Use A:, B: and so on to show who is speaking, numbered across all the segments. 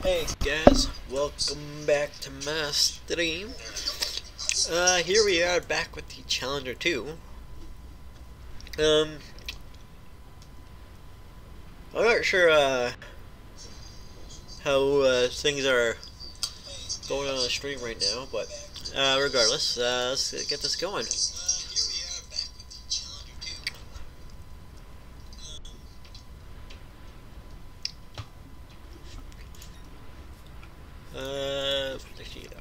A: Hey guys, welcome back to my stream. Here we are back with the Challenger 2. I'm not sure how things are going on the stream right now, but regardless, let's get this going.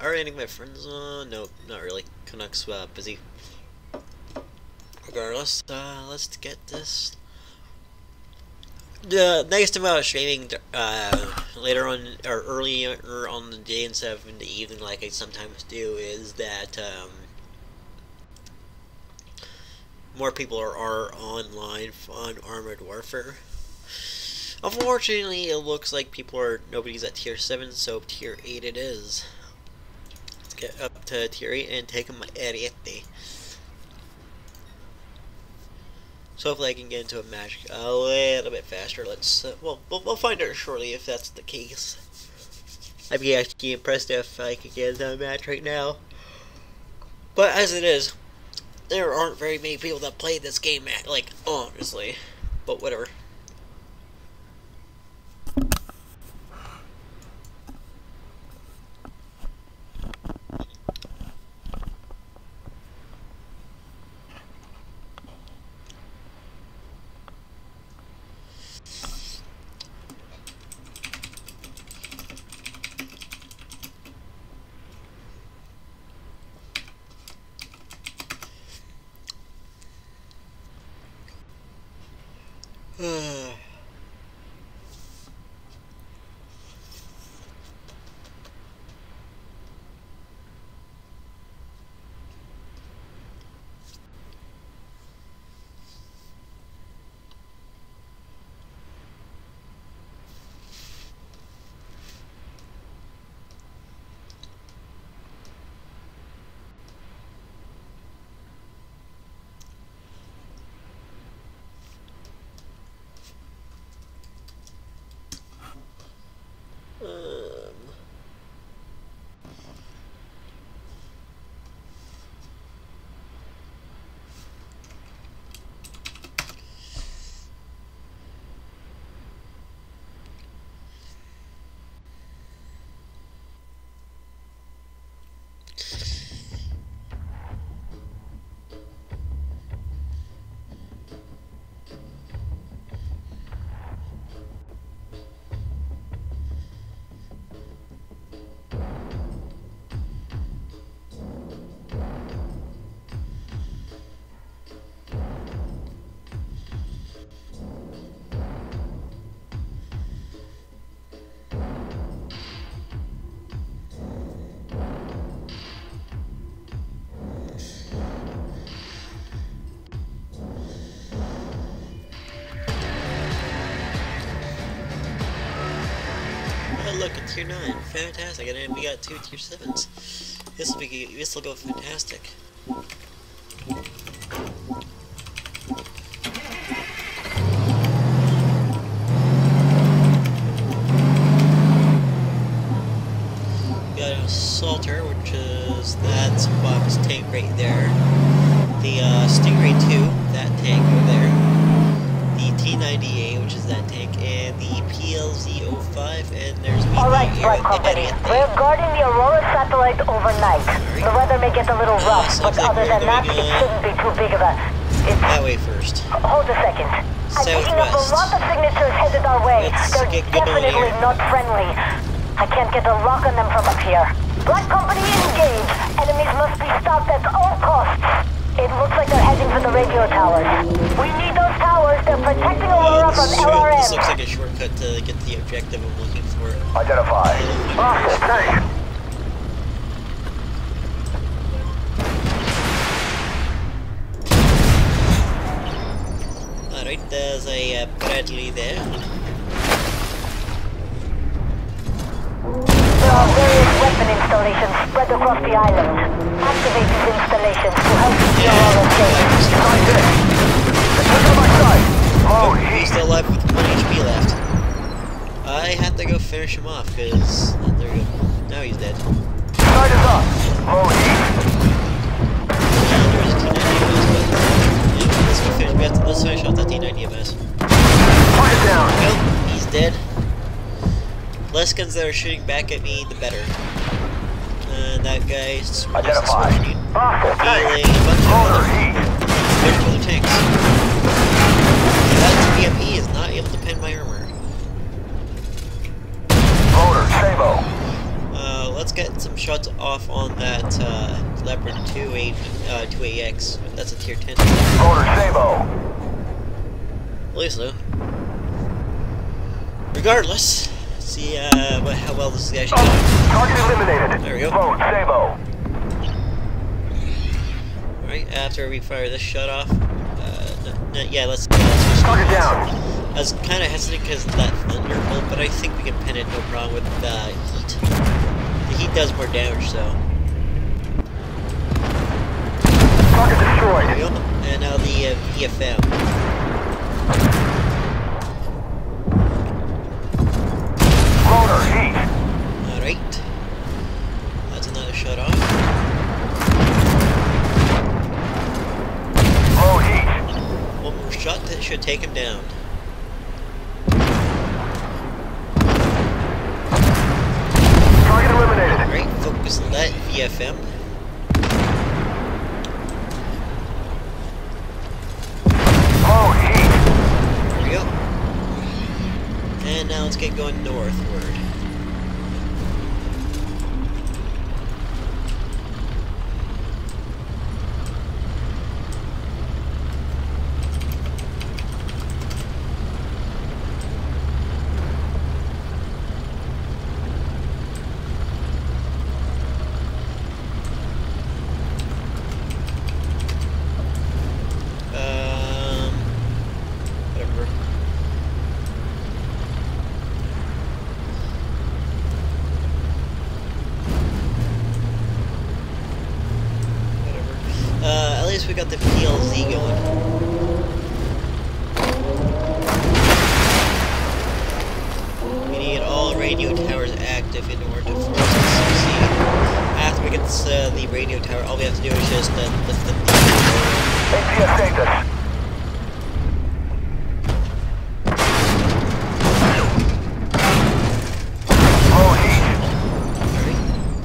A: Are any of my friends on? No, not really. Canucks busy. Regardless, let's get this. The nice thing about streaming later on or earlier on the day instead of in the evening, like I sometimes do, is that more people are online on Armored Warfare. Unfortunately, it looks like nobody's at tier 7, so tier 8 it is. Let's get up to tier 8 and take them at 80. So hopefully I can get into a match a little bit faster. Let's we'll find out shortly if that's the case. I'd be actually impressed if I could get into a match right now. But as it is, there aren't very many people that play this game, like, honestly. But whatever. Look, it's tier 9. Fantastic. And then we got 2 tier 7s. This will go fantastic. We got an assaulter, which is that box tank right there. The Stingray 2, that tank over there. The T-98, which is that tank, and the PLZ-05, and there's me.
B: Alright, Blood Company. We're guarding the Aurora satellite overnight. Right. The weather may get a little rough, but other than that, it shouldn't be too big of a...
A: That way first.
B: Hold a second. I'm picking up a lot of signatures headed our way. They're definitely not friendly. I can't get a lock on them from up here. Blood Company engaged. Enemies must be stopped at all costs. It looks like they're heading for the radio towers. We need those towers. They're protecting Aurora from LRM.
A: This looks like a shortcut to get the objective I'm looking for.
C: Identify. Nice.
A: Alright, there's a Bradley there.
B: There are various weapon installations spread across the island. Activate these installations to help keep the Aurora safe.
C: Right there. It's on my side. Oh,
A: he's still alive with 1 HP left. I might have to go finish him off, because there we go. Now he's dead.
C: Sight is up. Low heat.
A: There's a T90 MS, but yeah, let's go finish. Let's finish off that T90 MS.
C: Target down.
A: Nope, he's dead. Less guns that are shooting back at me, the better. And that guy's
C: Identify.
A: healing
C: Hostile tank.
A: a bunch
C: Loader
A: of
C: heat.
A: other tanks. That PME is not able to pen my armor.
C: Loader Sabo.
A: Let's get some shots off on that Leopard 2AX. That's a tier 10.
C: Loader Sabo.
A: At least so. Regardless, let's see how well this is actually going.
C: Target eliminated.
A: There we go.
C: Load Sabo.
A: Alright, after we fire this shot off, yeah, let's
C: Target down.
A: I was kind of hesitant because of that Thunderbolt, but I think we can pin it no problem with the heat. The heat does more damage, so.
C: Target destroyed.
A: There we go. And now the VFM.
C: Loader heat.
A: Alright. That's another shot off.
C: Low heat.
A: One more shot that should take him down.
C: Target eliminated.
A: Alright, focus on that VFM.
C: Low heat.
A: There we go. And now let's get going northward. Whatever. At least we got the PLZ going. We need all radio towers active in order for us to succeed. After we get this, the radio tower, all we have to do is just lift the
C: APS status. Low heat.
A: Alright.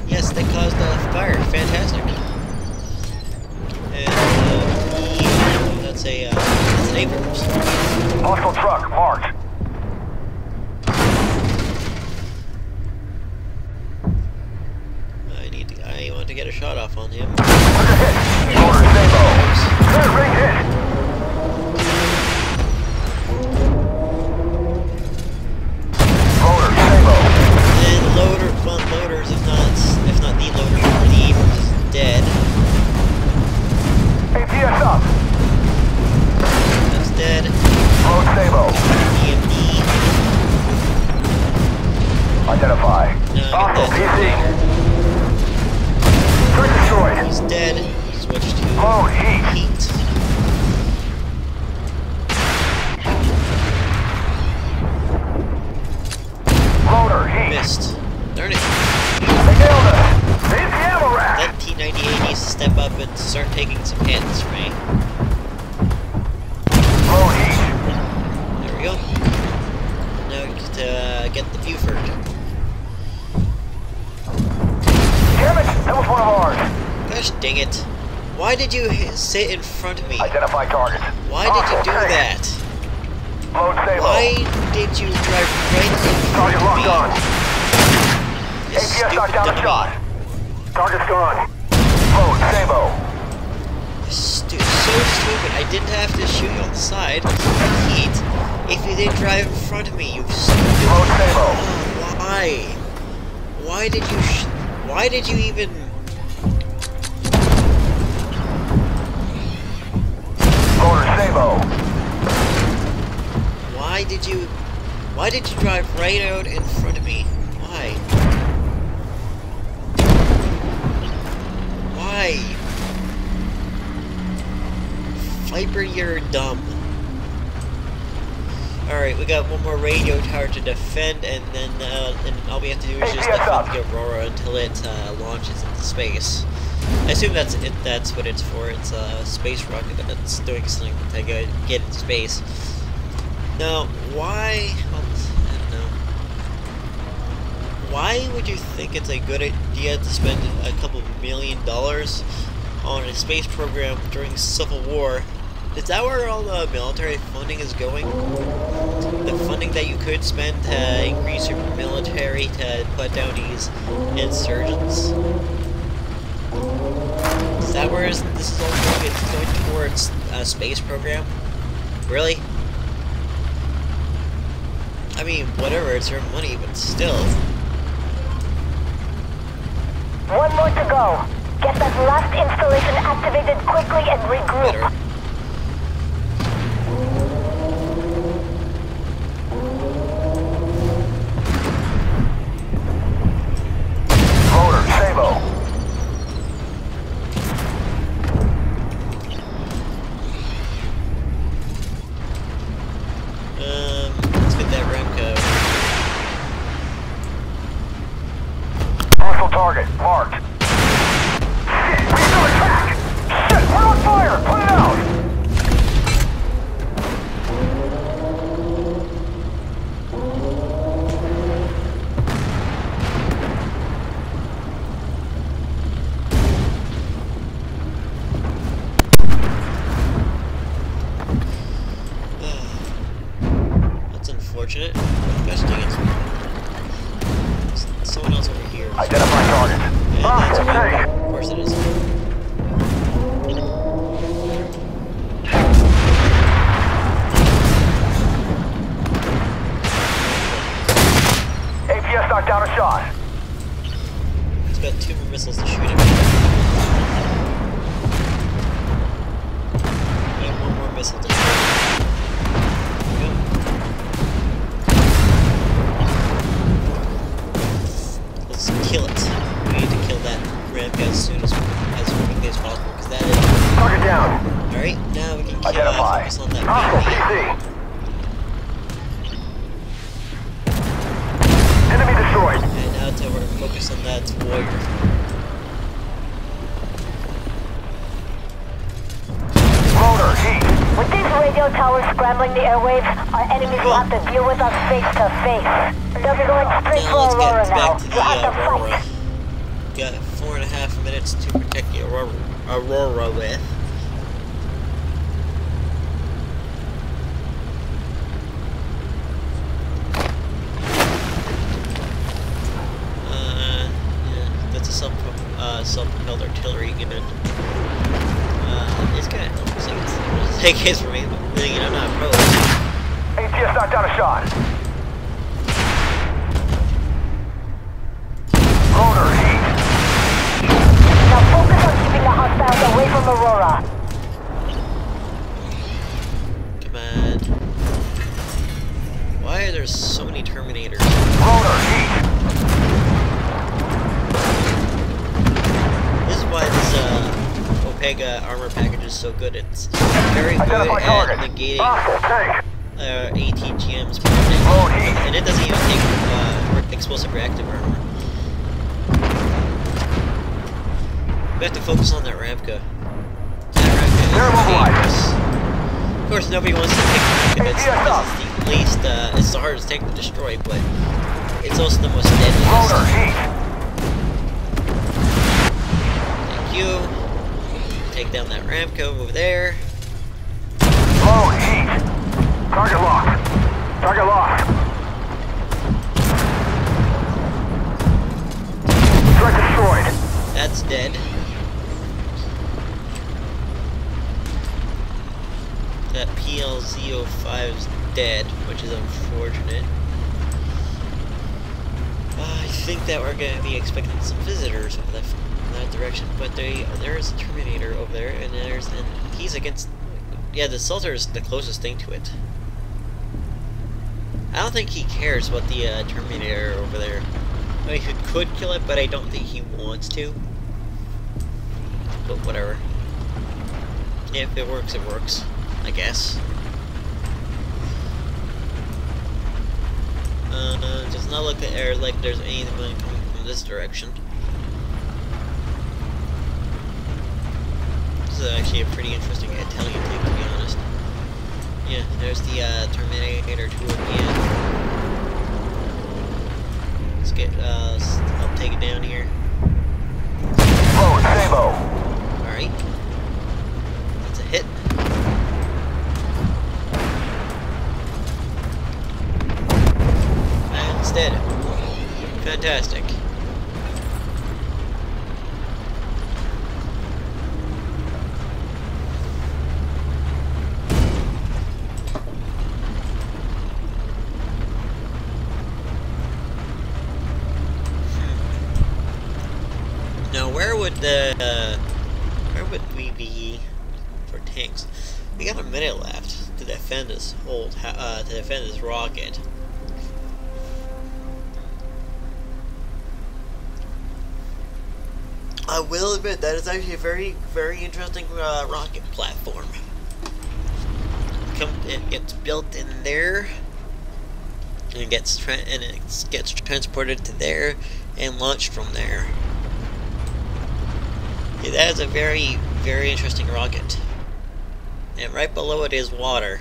A: Yes, they caused a fire. Fantastic. And that's an Abrams.
C: Hostile truck marked.
A: I want to get a shot off on him.
C: Under hit. Loader Sabo. Third ring hit. Loader Sabo.
A: And the front loaders, if not the loader, the Abrams is dead.
C: APS up.
A: That's dead.
C: Load Sabo.
A: EMD.
C: Identify.
A: Now
C: Hostile
A: get
C: PC.
A: that.
C: Turret destroyed.
A: He's dead. Switch to
C: Load heat.
A: heat.
C: Loader heat.
A: Missed. Darn it.
C: They nailed us. Hit the ammo rack.
A: That T-98 needs to step up and start taking some hits, right?
C: Load heat.
A: There we go. Now we get the Buford.
C: Damn it. That was one of ours.
A: Gosh dang it. Why did you sit in front of me?
C: Identify target.
A: Why did you do that?
C: Load Sabo.
A: Why did you drive right in front
C: Target
A: of
C: locked
A: me?
C: on.
A: You
C: APS
A: stupid
C: knocked down a
A: dummy.
C: shot. Target's gone. Load Sabo.
A: So stupid. I didn't have to shoot you on the side. Heat. If you didn't drive in front of me, you stupid.
C: Load Sabo.
A: Why? Why did you? Why did you even?
C: Loader Sabo.
A: Why did you drive right out in front of me? Why? Why? Viper, you're dumb. Alright, we got one more radio tower to defend, and then all we have to do is just defend the Aurora until it launches into space. I assume that's it. That's what it's for. It's a space rocket that's doing something to get into space. Now, why? Well, I don't know. Why would you think it's a good idea to spend a couple $1 million on a space program during Civil War? Is that where all the military funding is going? The funding that you could spend to increase your military to put down these insurgents? Is that where this is all going? It's going towards a space program? Really? I mean, whatever, it's your money, but still.
B: One more to go. Get that last installation activated quickly and regroup.
A: Better. Let's get that Remco.
C: Hostile target marked. Shit, we still attack! Shit, we're on fire! Put it out!
A: Unfortunate. Gosh dang it. Someone else over here.
C: Identify target.
A: And that's right. Of course it is.
C: APS knocked down a shot.
A: He's got 2 more missiles to shoot him. And 1 more missile to shoot him. Kill it. We need to kill that ramp as soon as quickly as possible, because that is...
C: Target down.
A: Alright, now we can focus on that
C: Hostile PC. Enemy destroyed.
A: And now to focus on that warrior.
C: Loader, heat.
B: With these radio towers scrambling the airwaves, our enemies will have to deal with us face to face. They'll be going straight
A: Now
B: for
A: let's
B: Aurora
A: get
B: now.
A: back to the
B: You have to
A: Aurora.
B: fight.
A: Got 4.5 minutes to protect the Aurora with. Yeah, that's a self-propelled artillery unit. It's kind of looks like it's take hits for me, but then again, I'm not a pro.
C: APS knocked down a shot. Loader, heat.
B: Now focus on keeping the hostiles away from Aurora.
A: Come on. Why are there so many Terminators?
C: Loader, heat.
A: This is why this Opega armor package is so good. It's very good
C: Identify
A: at
C: target.
A: negating
C: Hostile tank.
A: ATGM's
C: Load heat.
A: and it doesn't even take explosive reactive armor. We have to focus on that Ramka. That Ramka is dangerous. Of course, nobody wants to take Ramka. It's the least, it's the hardest tank to destroy, but it's also the most deadliest.
C: Loader, heat.
A: Thank you. Take down that Ramco over there.
C: Load, heat. Target locked. Target locked. Threat destroyed.
A: That's dead. That PLZ-05 is dead, which is unfortunate. I think that we're going to be expecting some visitors over that direction, but there's a Terminator over there, and he's against... Yeah, the Salter is the closest thing to it. I don't think he cares about the Terminator over there. I mean, he could kill it, but I don't think he wants to. But whatever. If it works, I guess. does not look like there's anything really coming from this direction. This is actually a pretty interesting Italian tape, to be honest. Yeah, there's the Terminator 2 again. Let's get, I'll take it down here.
C: Forward, Sabo.
A: Alright. That's a hit. And it's dead. Fantastic. Now, where would we be for tanks? We got a minute left to defend this rocket. I will admit that it's actually a very, very interesting rocket platform. It gets built in there, and it gets transported to there and launched from there. Yeah, that is a very, very interesting rocket. And right below it is water.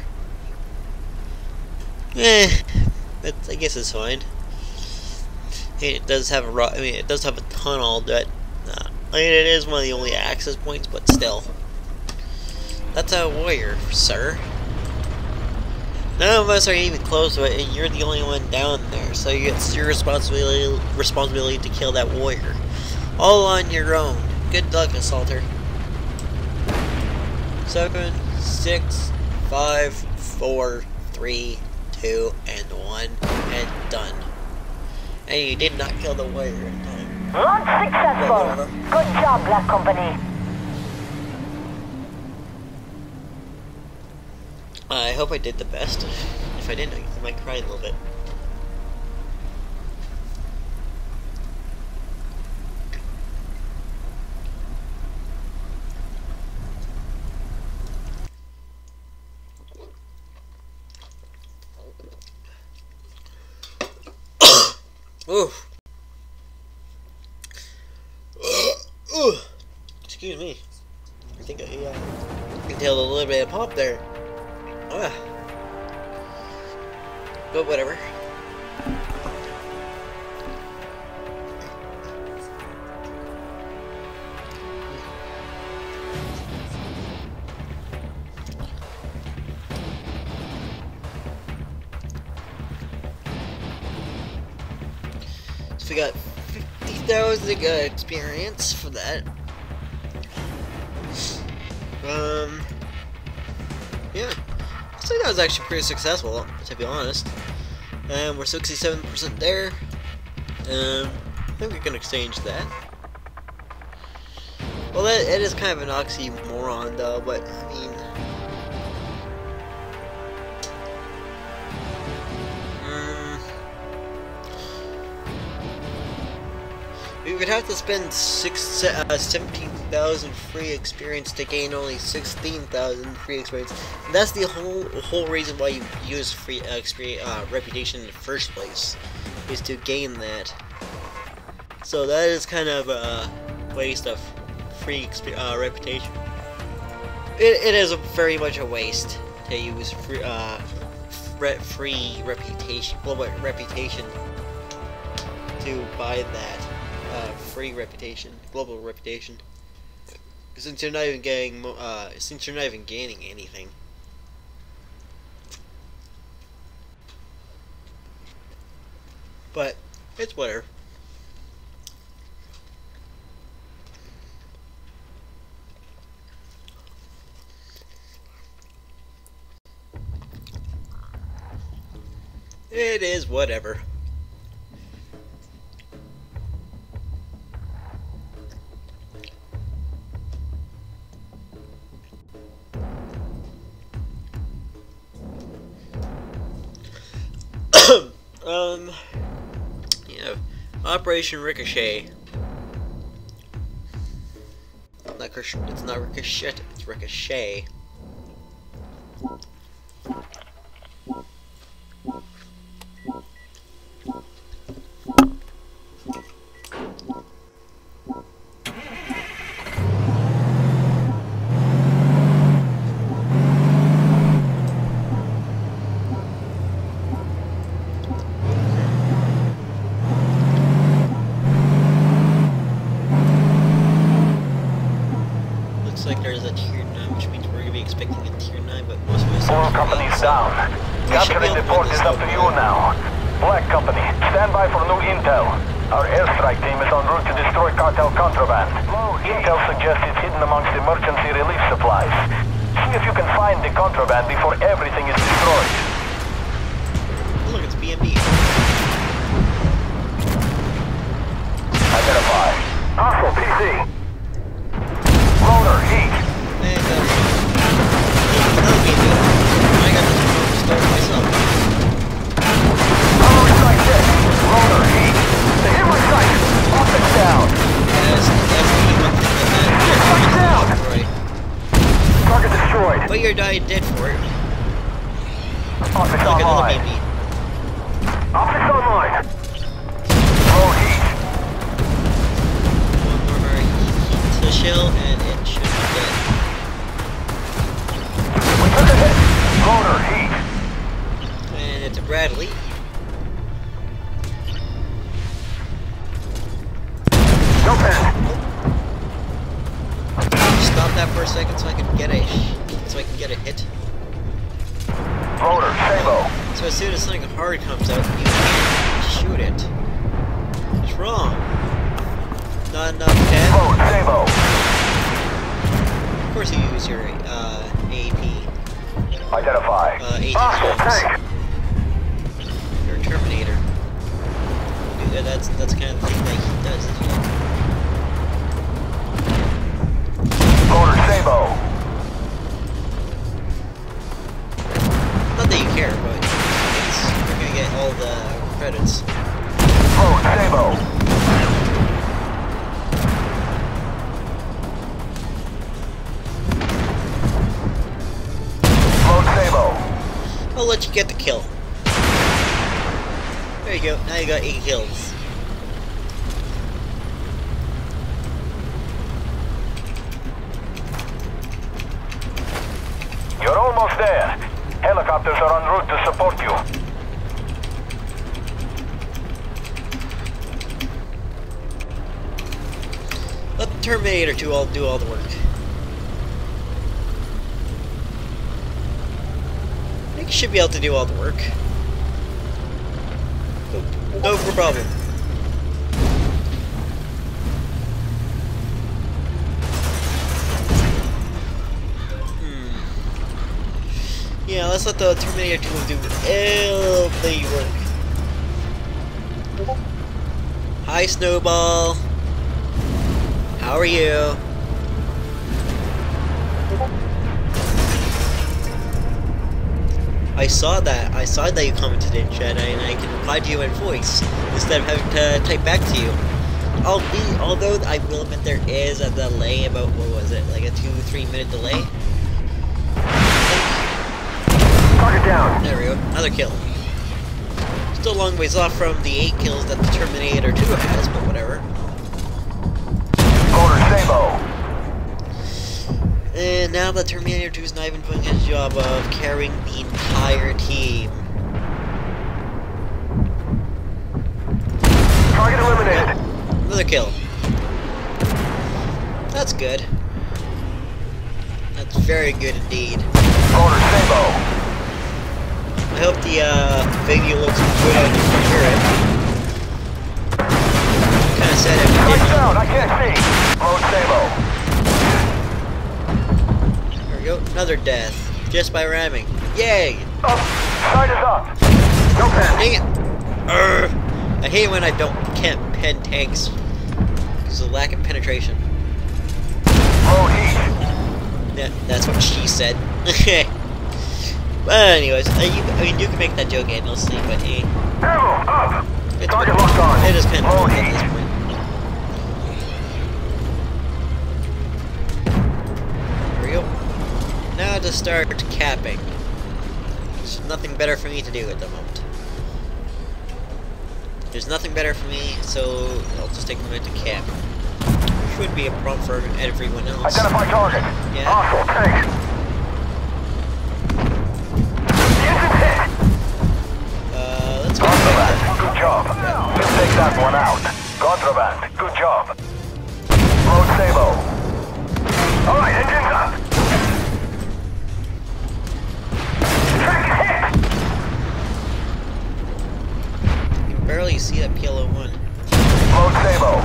A: I guess it's fine. It does have it does have a tunnel that. It is one of the only access points, but still. That's a warrior, sir. None of us are even close to it, and you're the only one down there, so it's your responsibility to kill that warrior. All on your own. Good luck, Assaulter. 7, 6, 5, 4, 3, 2, and 1, and done. And you did not kill the warrior in time.
B: Launch successful. Good job, Black Company.
A: I hope I did the best. If I didn't, I might cry a little bit. Oof. Excuse me. I think I inhaled a little bit of pop there. But whatever. So we got 50,000 experience for that. Yeah. I think that was actually pretty successful, to be honest. We're 67% there. I think we can exchange that. Well, it is kind of an oxymoron, though, but, I mean... we would have to spend 17,000 free experience to gain only 16,000 free experience. And that's the whole reason why you use free reputation in the first place, is to gain that. So that is kind of a waste of free reputation. It is very much a waste to use free reputation, global reputation, to buy that. Free reputation, global reputation. Since you're not even getting, since you're not even gaining anything. But it's whatever. It is whatever. Yeah, Operation Ricochet. It's not Ricochet, it's Ricochet.
C: intel. Our airstrike team is en route to destroy cartel contraband. Intel suggests it's hidden amongst emergency relief supplies. See if you can find the contraband before everything is destroyed.
A: Oh, look, it's BMB.
C: Identify. Hostile PC. Loader, heat.
A: And another BMB. I got this story myself.
C: Armored strike hit. Loader, heat. They hit my sight. Optics down.
A: That's the one thing
C: Sights down.
A: right.
C: Target destroyed.
A: But you're dying dead for it.
C: Optics
A: Look at another
C: online.
A: BMB.
C: Optics online. Low heat.
A: One more heat to shell, and it should be dead.
C: We took a hit. Loader, heat.
A: And it's a Bradley.
C: No pen.
A: Stop that for a second so I can get a hit.
C: Loader, Sabo.
A: So as soon as something hard comes out, you can't shoot it. It's wrong. Not enough pen.
C: Load, Sabo.
A: Of course you use your AP.
C: Identify.
A: AT
C: Hostile
A: guns.
C: tank.
A: You're a Terminator. Dude, that's kind of the thing that he does, isn't it?
C: Loader, Sabo.
A: Not that you care, but you're gonna get all the credits.
C: Load, Sabo. Load, Sabo.
A: I'll let you get the kill. There you go. Now you got 8 kills.
C: You're almost there. Helicopters are en route to support you.
A: Let the Terminator do all the work. I think you should be able to do all the work. No problem. Yeah, let's let the Terminator 2 do all the work. Hi, Snowball. How are you? I saw that you commented in chat, and I can reply to you in voice instead of having to type back to you. Although I will admit there is a delay, about, what was it, like a 2-3 minute delay?
C: Target down.
A: There we go, another kill. Still a long ways off from the 8 kills that the Terminator 2 has, but whatever.
C: Loader, Sabo.
A: And now the Terminator 2 is not even doing his job of carrying the entire team.
C: Target eliminated.
A: Another kill. That's good. That's very good indeed.
C: Loader, Sabo.
A: I hope the video looks good on your computer. Kind of sad if it
C: Sights
A: didn't.
C: down. I can't see. Load, Sabo.
A: There we go. Another death. Just by ramming. Yay!
C: Up. Sight is up. No pen.
A: Dang it! Urgh. I hate when I can't pen tanks because of the lack of penetration.
C: Load heat.
A: Yeah, that's what she said. But anyways, I mean, you can make that joke endlessly, but
C: Ammo up.
A: it's
C: Target locked on.
A: it is kind of
C: Load
A: fun at
C: heat.
A: this point. There we go. Now to start capping. There's nothing better for me to do at the moment. There's nothing better for me, so I'll just take a minute to cap. Which would be a prompt for everyone else.
C: Identify target.
A: Yeah.
C: Hostile tank. The engine's hit.
A: Let's go.
C: Contraband. Good job. Let's take that one out. Contraband. Good job. Load, Sabo. All right, engines up. Track is hit.
A: You can barely you see that PLO-1.
C: Load Sabo.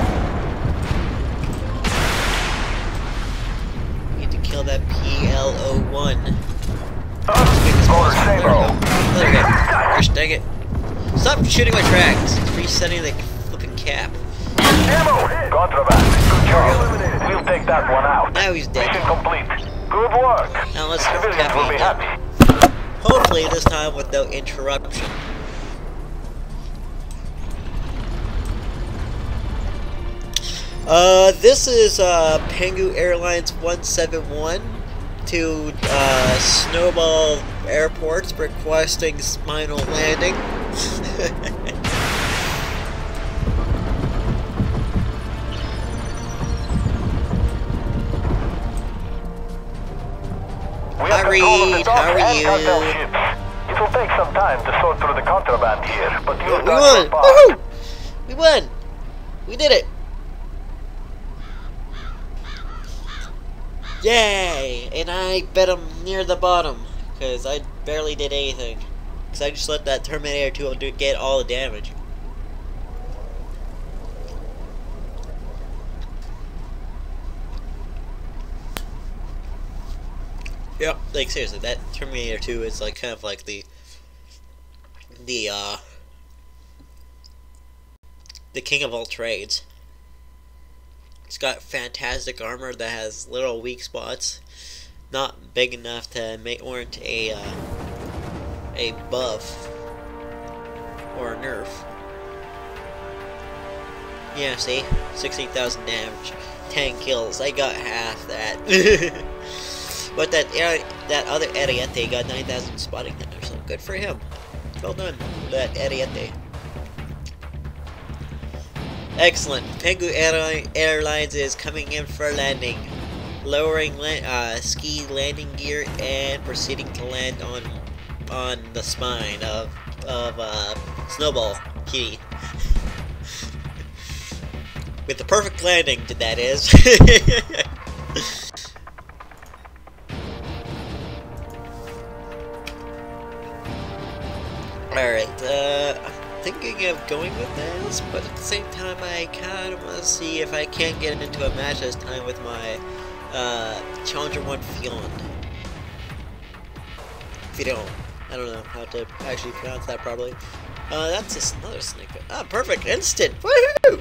A: Need to kill that PLO-1.
C: Load Sabo.
A: There we go. Gosh dang it. Stop shooting my tracks. It's resetting the flipping cap.
C: Ammo. Contraband. Good job. We'll take that one out.
A: Now he's dead.
C: Mission complete. Good work.
A: Now let's
C: Civilians
A: cap
C: will
A: him
C: be
A: again.
C: happy.
A: Hopefully this time with no interruption. This is Pengu Airlines 171 to Snowball Airport requesting spinal landing. How are you?
C: It will take some time to sort through the contraband here, but you
A: We won! Woohoo! We won! We did it! Yay! And I bet him near the bottom, because I barely did anything. Because I just let that Terminator 2 get all the damage. Yep, like seriously, that Terminator 2 is like kind of like the king of all trades. It's got fantastic armor that has little weak spots, not big enough to warrant a buff or a nerf. Yeah, see, 16,000 damage, 10 kills. I got half that. But that other Ariete got 9,000 spotting damage, so good for him. Well done, that Ariete. Excellent. Pengu Airlines is coming in for landing, lowering ski landing gear and proceeding to land on the spine of Snowball Kitty. With the perfect landing, that is. Alright, I'm thinking of going with this, but at the same time I kind of want to see if I can't get into a match this time with my Challenger 1 Fion. Fion. I don't know how to actually pronounce that properly. That's just another snake. Ah, perfect! Instant! Woohoo!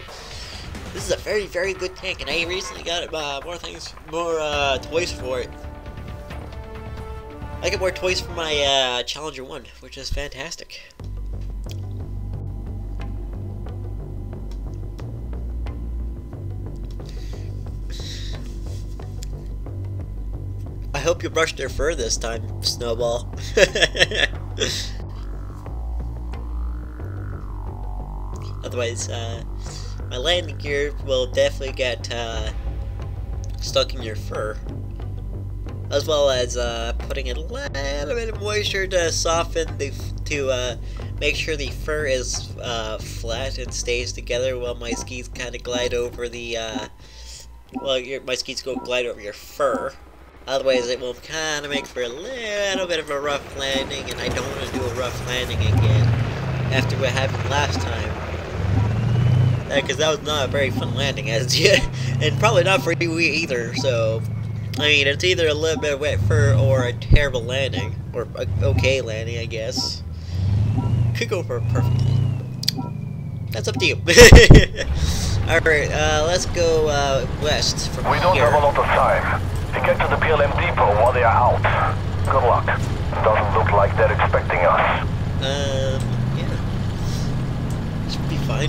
A: This is a very, very good tank, and I recently got more toys for it. I get more toys for my Challenger 1, which is fantastic. I hope you brushed your fur this time, Snowball. Otherwise, my landing gear will definitely get stuck in your fur. As well as putting in a little bit of moisture to soften make sure the fur is flat and stays together while my skis kind of glide over the my skis glide over your fur. Otherwise, it will kind of make for a little bit of a rough landing, and I don't want to do a rough landing again after what happened last time. Because that was not a very fun landing as yet, and probably not for you either. So, I mean, it's either a little bit of wet fur or a terrible landing, or a okay landing, I guess. Could go for a perfect landing. That's up to you. Alright, let's go west from here.
C: We don't have a lot of time. To get to the PLM depot while they are out. Good luck. Doesn't look like they're expecting us.
A: Yeah. Should be fine.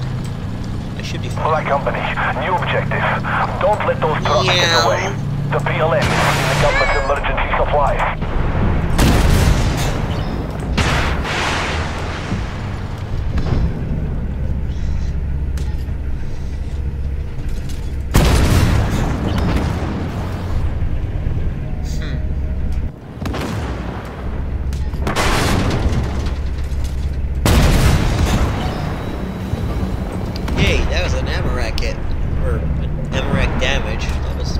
A: I should be fine.
C: Black Company, new objective. Don't let those trucks get away. The PLM is in the government's emergency supplies.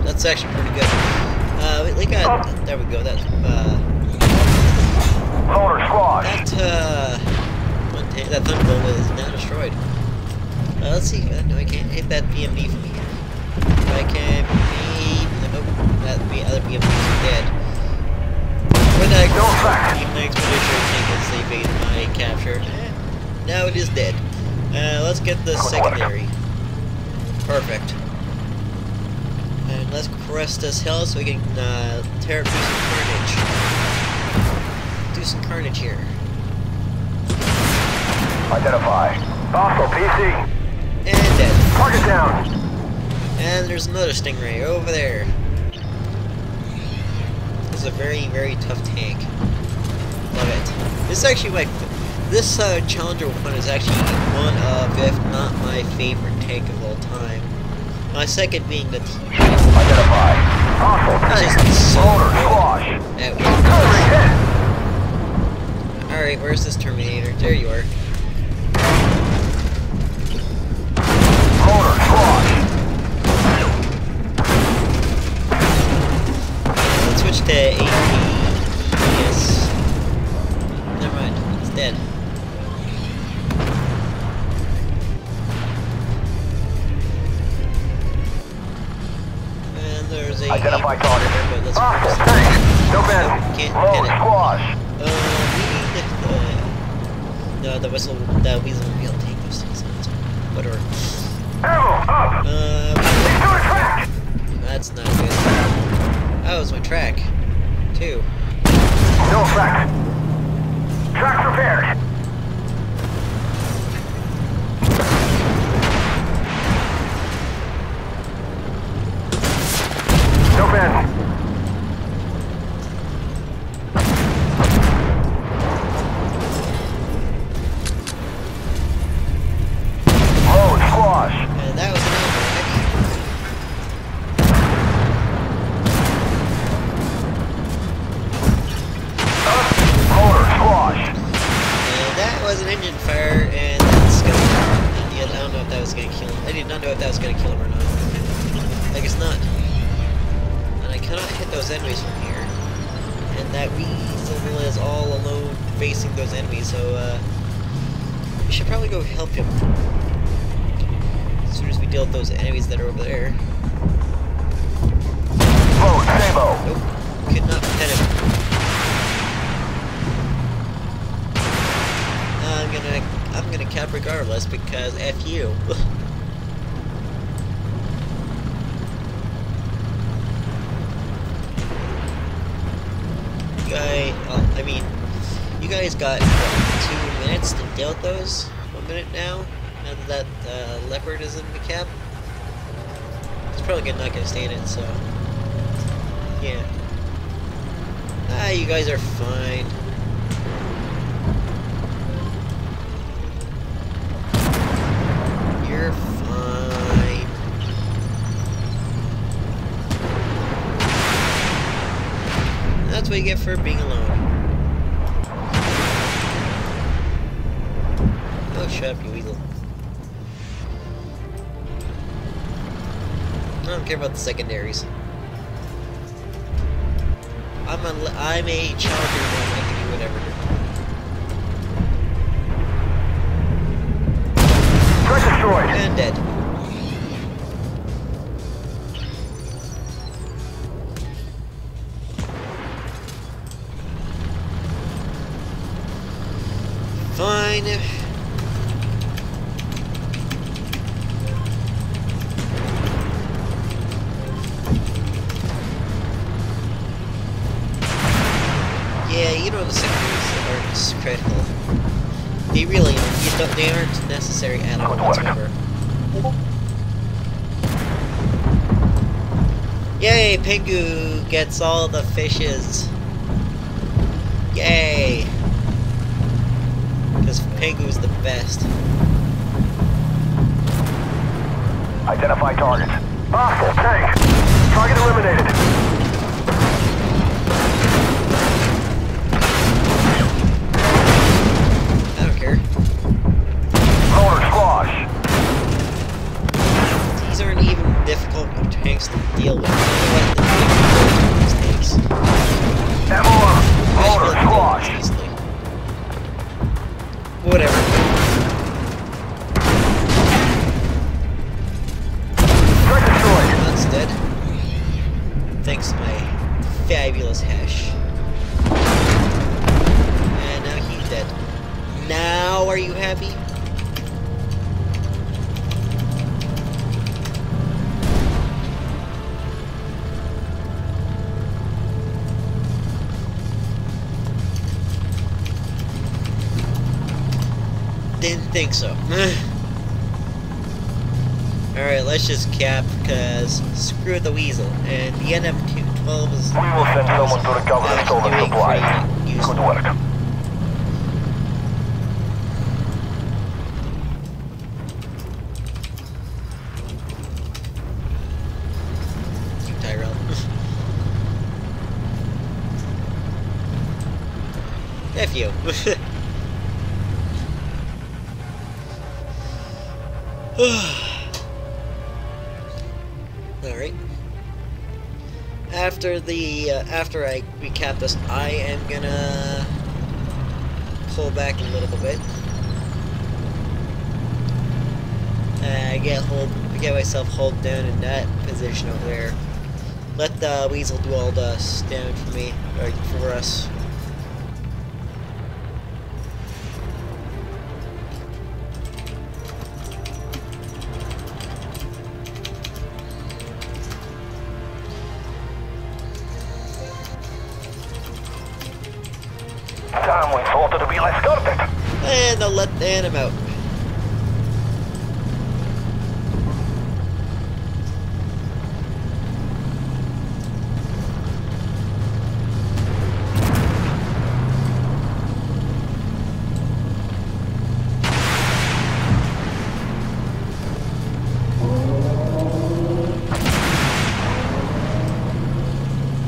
A: That's actually pretty good. We got, there we go. That
C: Loader squad.
A: that Thunderbolt is now destroyed. Let's see. No, I can't hit that BMD from here. I can nope, that other BMD is dead. When I go my expedition tank is evading my capture. Now it is dead. Let's get the secondary. Perfect. And let's crest this hill so we can tear up, do some carnage here.
C: Identify. Hostile PC.
A: And dead.
C: Target down.
A: And there's another Stingray over there. This is a very, very tough tank. Love it. This is actually this Challenger 1 is actually one of, if not my favorite tank of all time. My second being the T.
C: Identify. Hostile tank. Loader squash.
A: Alright, where's this Terminator? There you are.
C: Loader squash.
A: Let's switch to APS. Never mind, it's dead. And there's a
C: identify target.
A: But let's
C: Hostile tank. No bend.
A: Can't
C: Load
A: hit it.
C: squash.
A: No, the weasel won't be able to take those things. Whatever.
C: Ammo up. He's doing track.
A: That's not good. Oh, it's my track. Too.
C: No track. Track repaired. No bend. Load squash.
A: And that was an
C: Loader squash.
A: and that was an engine fire, and that's gonna. Yeah, I don't know if that was gonna kill him. I did not know if that was gonna kill him or not. I guess not. And I cannot hit those enemies from here. And that weasel is all alone facing those enemies, so we should probably go help him. As soon as we deal with those enemies that are over there.
C: Load Sabo.
A: Nope. Could not hit him. I'm gonna cap regardless because F you. You guys got what, 2 minutes to deal with those? 1 minute now? Now that leopard is in the cap? It's probably not gonna stay in it, so yeah. You guys are fine. You're fine. That's what you get for being alone. Oh, shut up, you weasel. I don't care about the secondaries. I'm a Challenger 1, I can do whatever.
C: Threat destroyed.
A: And dead. Fine. Yeah, you know the secondaries aren't critical. They really aren't. They aren't necessary at all whatsoever. Yay! Pengu gets all the fishes. Yay! Because Pengu's the best.
C: Identify target. Hostile tank. Target eliminated.
A: I don't care.
C: Loader squash.
A: These aren't even difficult tanks to deal with. These tanks.
C: Ammo up. Loader squash.
A: Easily. think so. Alright, let's just cap, because screw the weasel. And the NM212 is...
C: We will send someone to recover the stolen supplies. Good work.
A: You, Tyrell. F you. Alright. After I recap this, I am gonna pull back a little bit. Get myself hold down in that position over there. Let the weasel do all the damage for me, or for us.
C: Damn, we thought it would be less guarded.
A: And I'll let the anim out.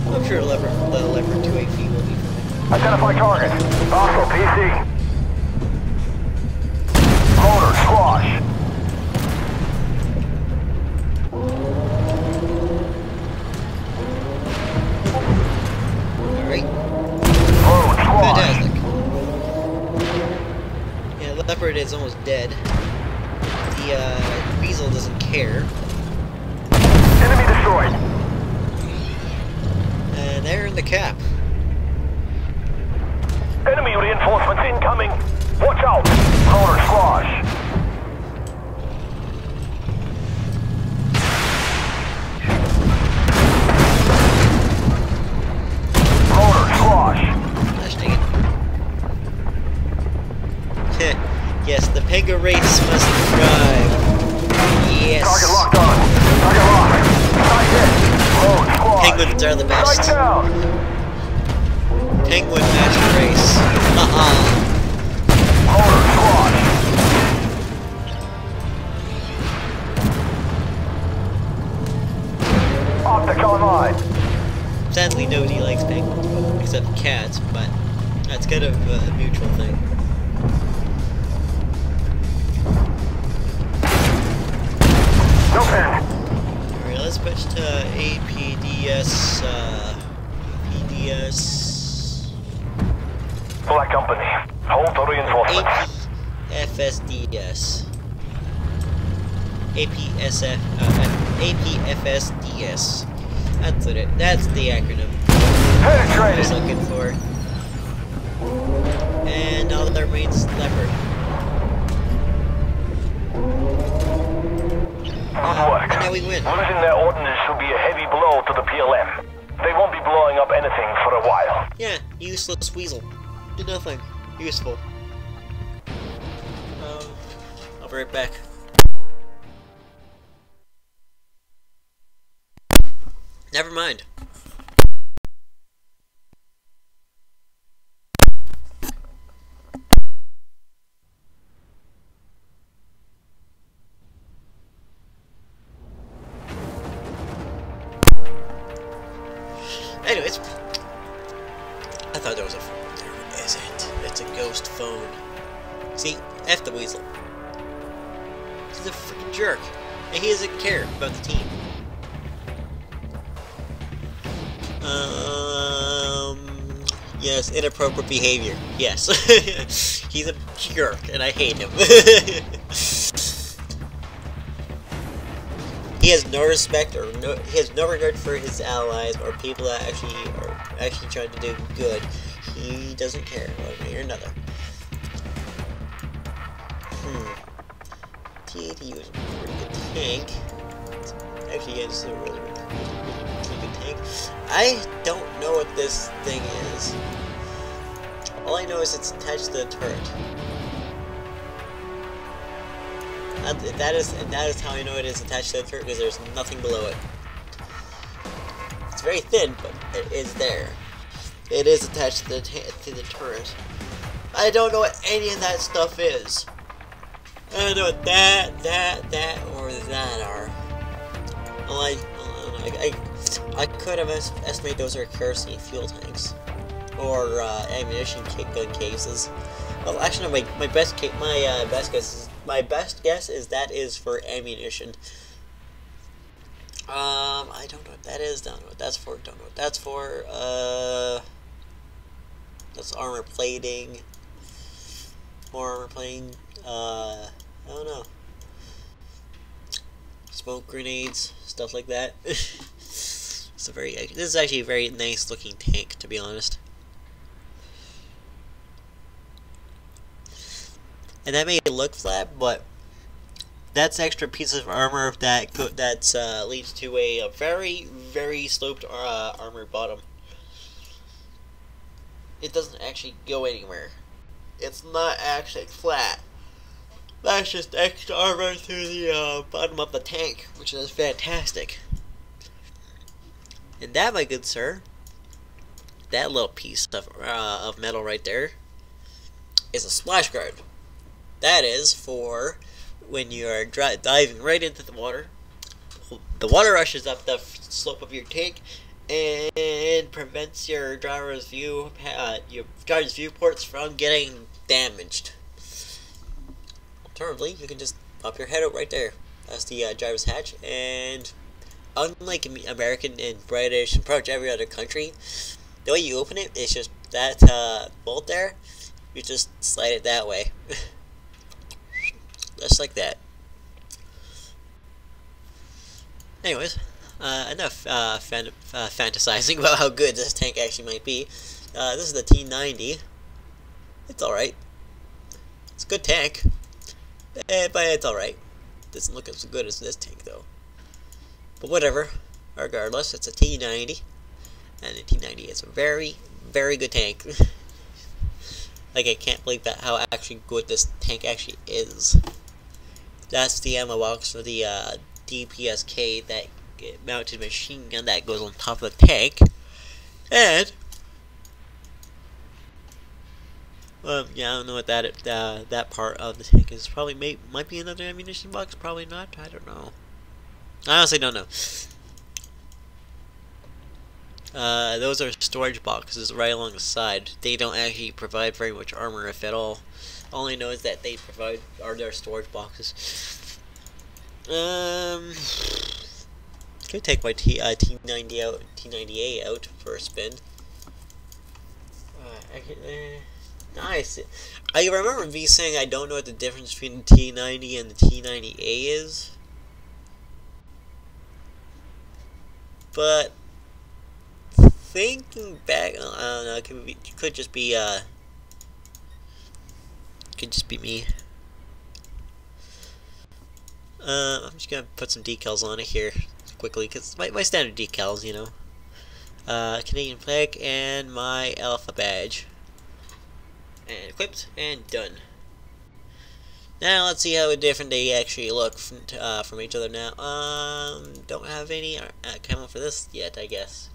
A: I'm sure the leopard 2AP will be for me.
C: Identify target. Hostile PC. Motor squash.
A: Alright.
C: Road squash.
A: Fantastic. Yeah, the leopard is almost dead. The weasel doesn't care.
C: Enemy destroyed.
A: And they're in the cap.
C: Enemy reinforcements incoming. Watch out. Motor squash. Motor squash.
A: Gosh dang it. Yes, the Pega race must thrive. Yes.
C: Target locked on. Target locked. Sight hit. Road squash.
A: Penguins are the best.
C: Sight down.
A: Penguin master race.
C: Motor squash. Optic online.
A: Sadly, nobody likes penguins, except cats, but that's kind of a mutual thing.
C: No pen.
A: Alright, let's switch to APDS, APDS...
C: Black Company. Hold the reinforcements.
A: APFSDS. APFSDS. That's it. That's the acronym I was
C: Penetrated.
A: looking for. And all that remains leopard.
C: Good work.
A: And now we win.
C: Losing their ordnance should be a heavy blow to the PLM. They won't be blowing up anything for a while.
A: Yeah, useless weasel. Did nothing. Useful. I'll be right back. Never mind. Anyways, I thought there was a phone. There isn't. It's a ghost phone. See, F the weasel. He's a freaking jerk, and he doesn't care about the team. Yes, inappropriate behavior. Yes, he's a jerk, and I hate him. He has no respect or he has no regard for his allies or people that are actually trying to do good. He doesn't care one way or another. TAT was a pretty good tank. Actually, yeah, this is a really good tank. I don't know what this thing is. All I know is it's attached to the turret. That is how I know it is attached to the turret, because there's nothing below it. It's very thin, but it is there. It is attached to the turret. I don't know what any of that stuff is. I don't know what that, or that are. Well, I could have estimated those are kerosene fuel tanks, or ammunition gun cases. Well, actually, no, my best guess is that is for ammunition. I don't know what that is. Don't know what that's for. Don't know what that's for. That's armor plating. More armor plating. I don't know. Smoke grenades, stuff like that. This is actually a very nice looking tank, to be honest. And that may look flat, but that's extra piece of armor that leads to a very, very sloped armor bottom. It doesn't actually go anywhere. It's not actually flat. That's just extra armor through the bottom of the tank, which is fantastic. And that, my good sir, that little piece of metal right there, is a splash guard. That is for when you are diving right into the water. The water rushes up the slope of your tank and prevents your driver's viewports from getting damaged. Alternatively, you can just pop your head out right there. That's the driver's hatch, and unlike American and British and pretty much every other country, the way you open it is just that bolt there. You just slide it that way. Just like that. Anyways, enough fantasizing about how good this tank actually might be. This is the T90. It's alright. It's a good tank. But it's alright. Doesn't look as good as this tank, though. But whatever. Regardless, it's a T90. And the T90 is a very, very good tank. Like, I can't believe how actually good this tank actually is. That's the ammo box for the DPSK, that mounted machine gun that goes on top of the tank. And yeah, I don't know what that part of the tank is. Probably might be another ammunition box. Probably not. I don't know. I honestly don't know. Those are storage boxes right along the side. They don't actually provide very much armor, if at all. All I know is that they provide their storage boxes. Could take my T90A out for a spin. Nice. I remember V saying I don't know what the difference between the T90 and the T90A is, but thinking back, I don't know. It could just be me. I'm just gonna put some decals on it here quickly, because my standard decals, you know. Canadian flag and my alpha badge. And equipped and done. Now let's see how different they actually look from each other now. Don't have any camo for this yet, I guess.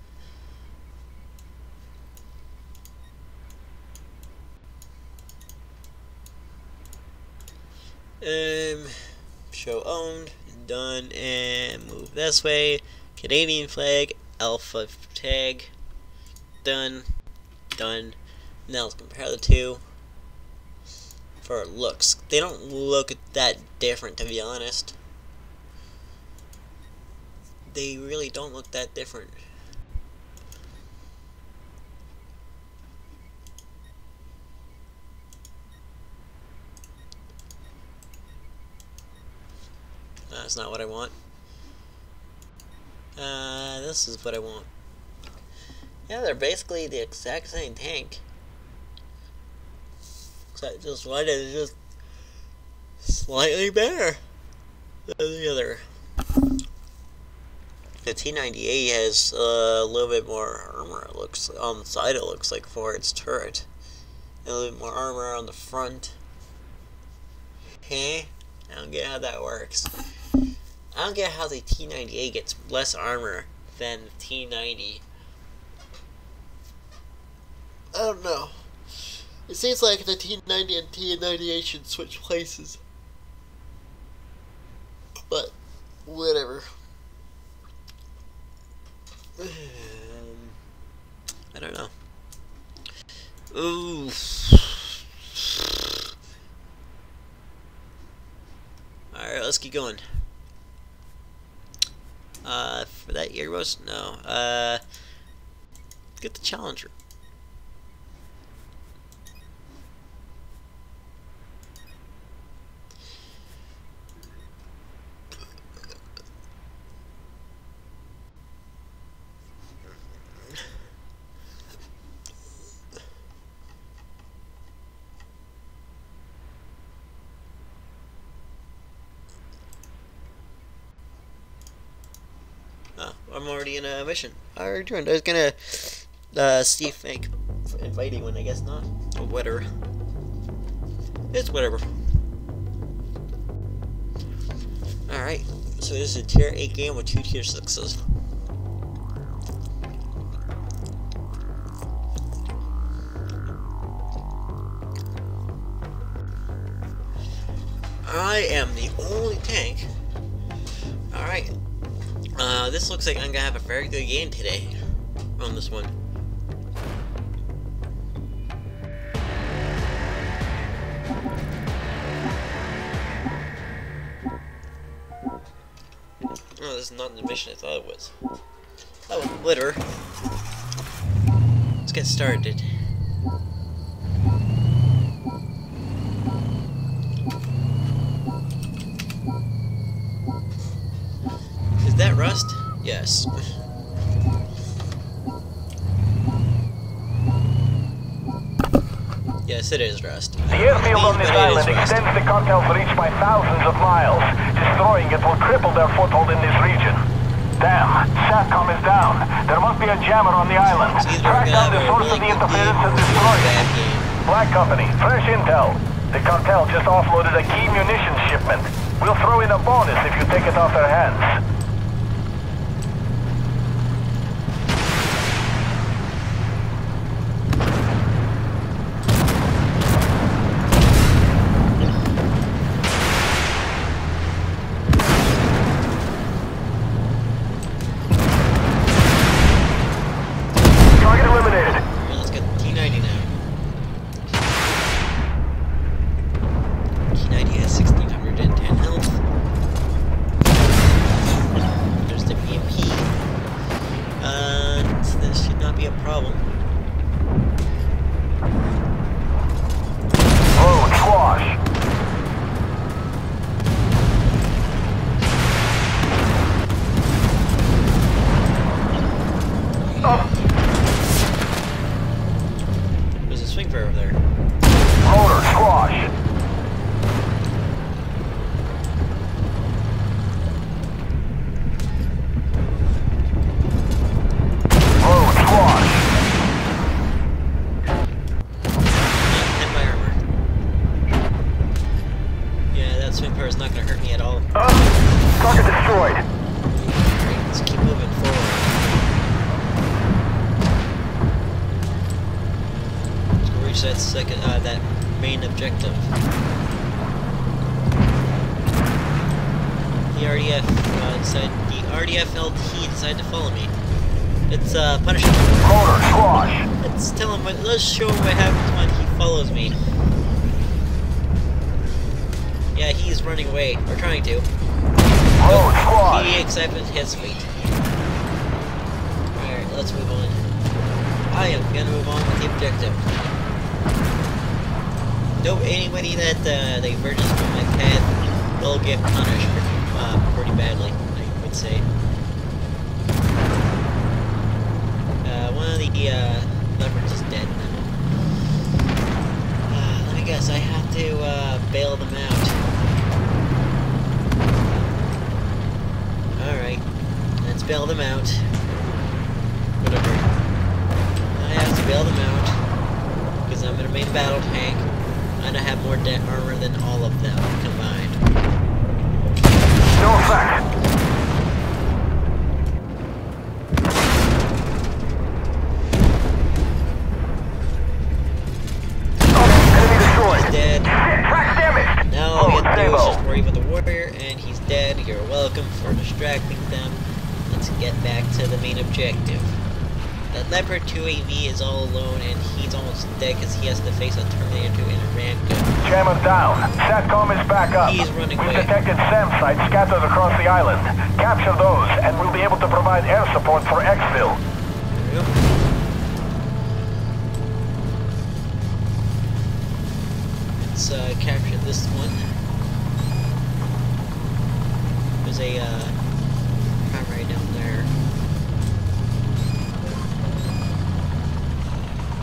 A: Show owned, done, and move this way. Canadian flag, alpha tag, done. Now let's compare the two for looks. They don't look that different, to be honest. They really don't look that different. That's not what I want. This is what I want. Yeah, they're basically the exact same tank. Except just one is just slightly better than the other. The T90A has a little bit more armor. It looks on the side. It looks like for its turret, and a little bit more armor on the front. Hey, I don't get how that works. I don't get how the T-98 gets less armor than the T-90. I don't know. It seems like the T-90 and T-98 should switch places. But, whatever. I don't know. Ooh. Alright, let's keep going. For that ear roast? No. Get the Challenger. Oh, I'm already in a mission. I already joined. I was gonna see if I could invite anyone. I guess not. Or whatever. It's whatever. Alright. So this is a tier 8 game with 2 tier 6s. I am the only tank. Alright. This looks like I'm gonna have a very good game today on this one. Oh, this is not the mission I thought it was. Oh, litter. Let's get started. Is that rust? Yes. Yes, it is rust.
C: The airfield on this island extends the cartel's reach by thousands of miles. Destroying it will cripple their foothold in this region. Damn, SATCOM is down. There must be a jammer on the island. Track down the source of the interference and destroy it. Black Company, fresh intel. The cartel just offloaded a key munitions shipment. We'll throw in a bonus if you take it off their hands.
A: There's a swing fair over there.
C: Rotor, squash. Road, squash.
A: And my armor. Yeah, that swing fair is not going to hurt me at all.
C: Target destroyed.
A: Alright, let's keep moving forward. Reach that second, that main objective. The RDF the RDF LT decided to follow me. It's punishing.
C: Rotor, squash.
A: Let's show him what happens when he follows me. Yeah, he's running away, or trying to.
C: Road, squash.
A: He accepted his fate. Alright, let's move on. I am gonna move on with the objective. Nope, anybody that diverges from my path will get punished pretty badly, I would say. One of the leopards is dead now. Let me guess, I have to bail them out. Alright, let's bail them out. Whatever. I have to bail them out because I'm in a main battle tank. And I have more armor than all of them combined.
C: No effect. Enemy destroyed.
A: He's dead.
C: Shit, track damaged.
A: Now all we have to do is
C: Sabo.
A: just worry about the warrior, and he's dead. You're welcome for distracting them. Let's get back to the main objective. That Leopard 2 AV is all alone, and he's almost dead because he has to face a Terminator 2 and a Ramgun.
C: Jammer's down. SATCOM is back up.
A: He's running
C: We've
A: away.
C: detected SAM sites scattered across the island. Capture those, and we'll be able to provide air support for exfil.
A: Yep. Let's capture this one. There's a primary down there.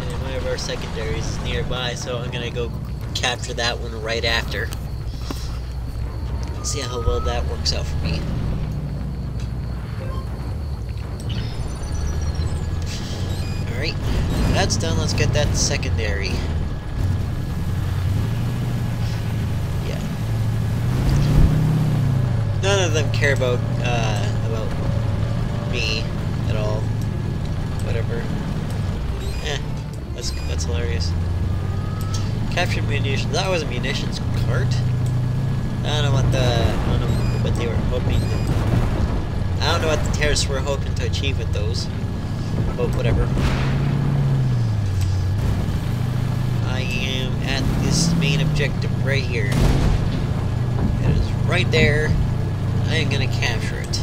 A: And one of our secondaries is nearby, so I'm gonna go capture that one right after. See how well that works out for me. Alright, that's done. Let's get that secondary. Yeah. None of them care about me at all. Whatever. That's hilarious. Captured munitions. That was a munitions cart. I don't know what they were hoping. I don't know what the terrorists were hoping to achieve with those. But whatever. I am at this main objective right here. It is right there. I am gonna capture it.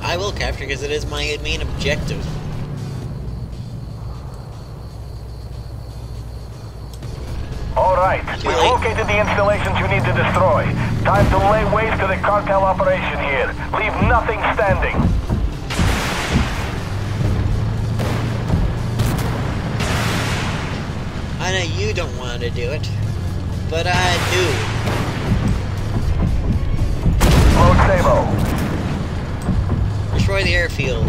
A: I will capture because it is my main objective.
C: Alright,
A: Too
C: we've
A: late.
C: located the installations you need to destroy. Time to lay waste to the cartel operation here. Leave nothing standing.
A: I know you don't want to do it, but I do.
C: Load Sabo.
A: Destroy the airfield.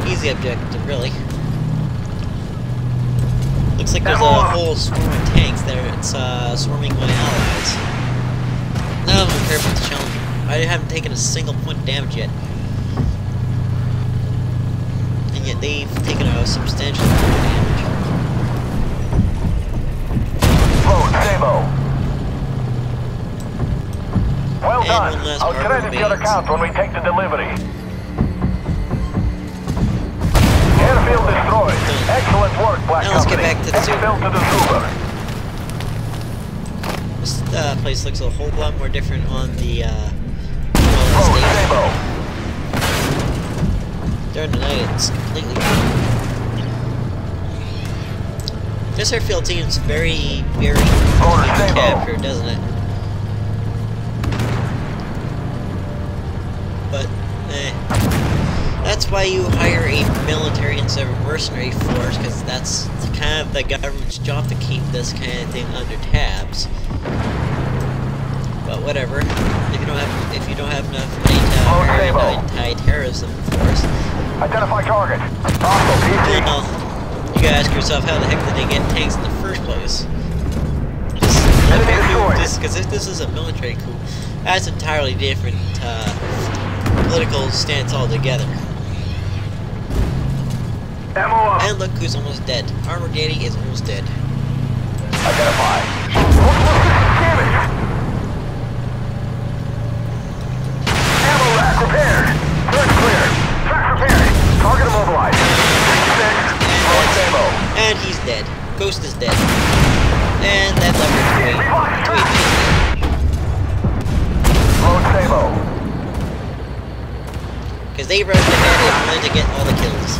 A: Easy objective, really. Looks like there's a whole swarm of tanks there. It's swarming my allies. None of them care about the challenge. I haven't taken a single point of damage yet. And yet they've taken a substantial amount of damage.
C: Load Sabo. Well
A: And
C: done.
A: one last
C: I'll
A: part
C: credit your
A: remains.
C: account when we take the delivery. Airfield destroyed. Excellent work, Black
A: Now let's get
C: Company.
A: back to the zoo.
C: Exfil to the Zuber.
A: This place looks a whole lot more different on the
C: Load
A: stage.
C: Sabo.
A: During the night, it's completely different. This airfield seems very, very
C: Sabo.
A: captured, doesn't it? But, that's why you hire a military instead of a mercenary force, because that's kind of the government's job to keep this kind of thing under tabs. But whatever. If you don't have enough money to hire an anti-terrorism force,
C: Identify target. Hostile PC.
A: well, you gotta ask yourself, how the heck did they get tanks in the first place? Because if this is a military coup, that's entirely different political stance altogether.
C: Ammo up.
A: And look who's almost dead. Armor Daddy is almost dead.
C: Identify. Damage. Ammo rack repaired. Search clear. Track repaired. Target immobilized. 66. Load Sabo.
A: And he's dead. Ghost is dead. And that lever
C: Load Sabo.
A: because they rushed ahead and wanted to get all the kills.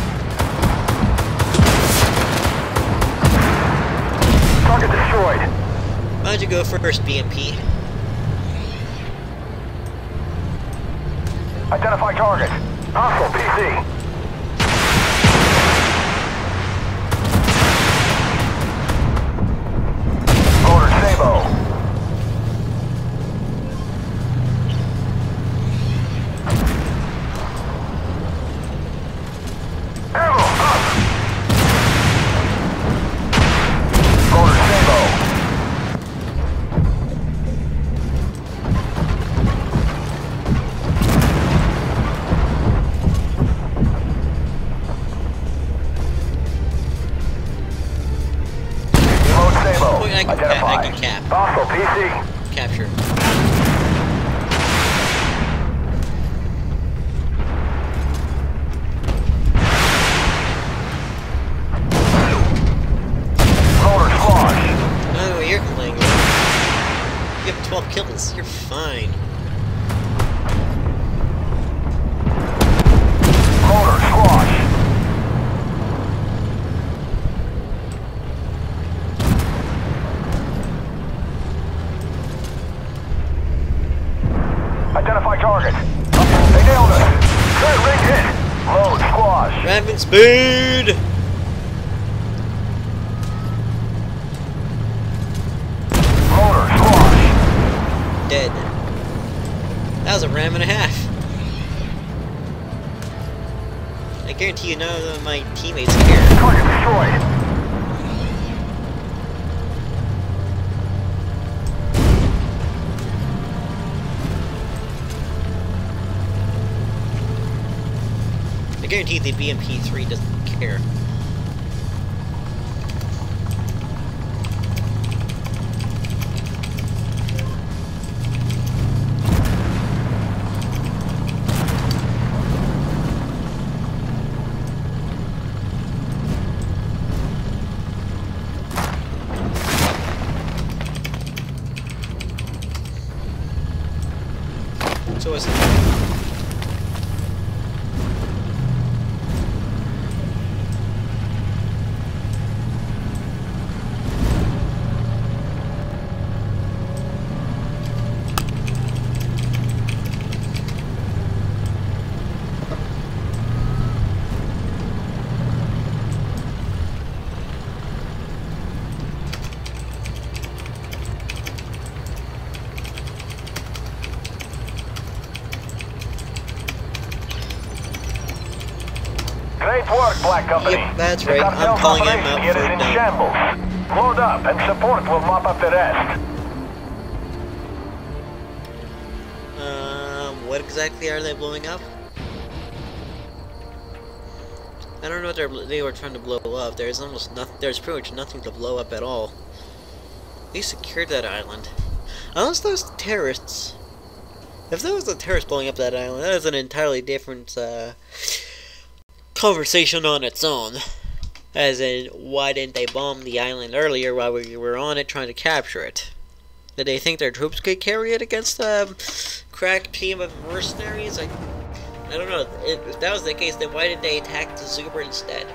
C: Target destroyed.
A: Why don't you go first, BMP?
C: Identify target. Hostile PC. Loader Sabo. Hostile PC.
A: Capture.
C: Loader squash.
A: No, you're complaining. You have 12 kills. You're fine.
C: Loader squash. Identify target. They nailed it. Good rig hit. Load squash.
A: Rampant speed!
C: Loader squash.
A: Dead. That was a ram and a half. I guarantee you none of my teammates are here.
C: Target destroyed.
A: I guarantee the BMP-3 doesn't care. So is it?
C: Great work, Black Company.
A: Yep, that's
C: The
A: right.
C: cartel's
A: I'm calling him
C: operation
A: out
C: here
A: for
C: is in
A: now.
C: shambles. Load up and support will mop up the rest.
A: What exactly are they blowing up? I don't know what they were trying to blow up. There's almost nothing. There's pretty much nothing to blow up at all. They secured that island. Unless those terrorists. If there was a terrorist blowing up that island, that is an entirely different conversation on its own. As in, why didn't they bomb the island earlier while we were on it trying to capture it? Did they think their troops could carry it against a crack team of mercenaries? I don't know. If that was the case, then why did they attack the Zuber instead?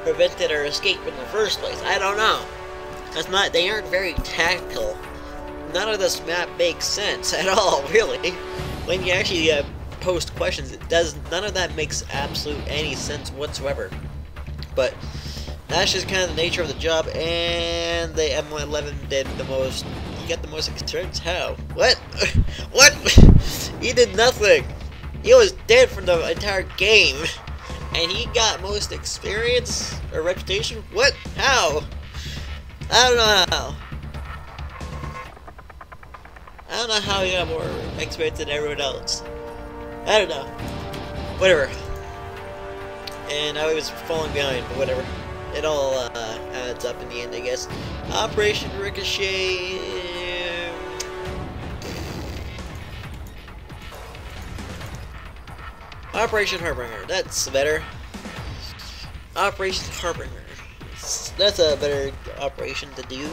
A: Prevented our escape in the first place? I don't know. That's not. They aren't very tactical. None of this map makes sense at all, really. When you actually post questions, none of that makes absolute any sense whatsoever. But that's just kind of the nature of the job, and the M11 did the most. He got the most experience. How? What? What? He did nothing. He was dead for the entire game, and he got most experience or reputation. What? How? I don't know how. I don't know how he got more experience than everyone else. I don't know. Whatever. And I was falling behind, but whatever. It all adds up in the end, I guess. Operation Ricochet. Operation Harbinger. That's better. Operation Harbinger. That's a better operation to do.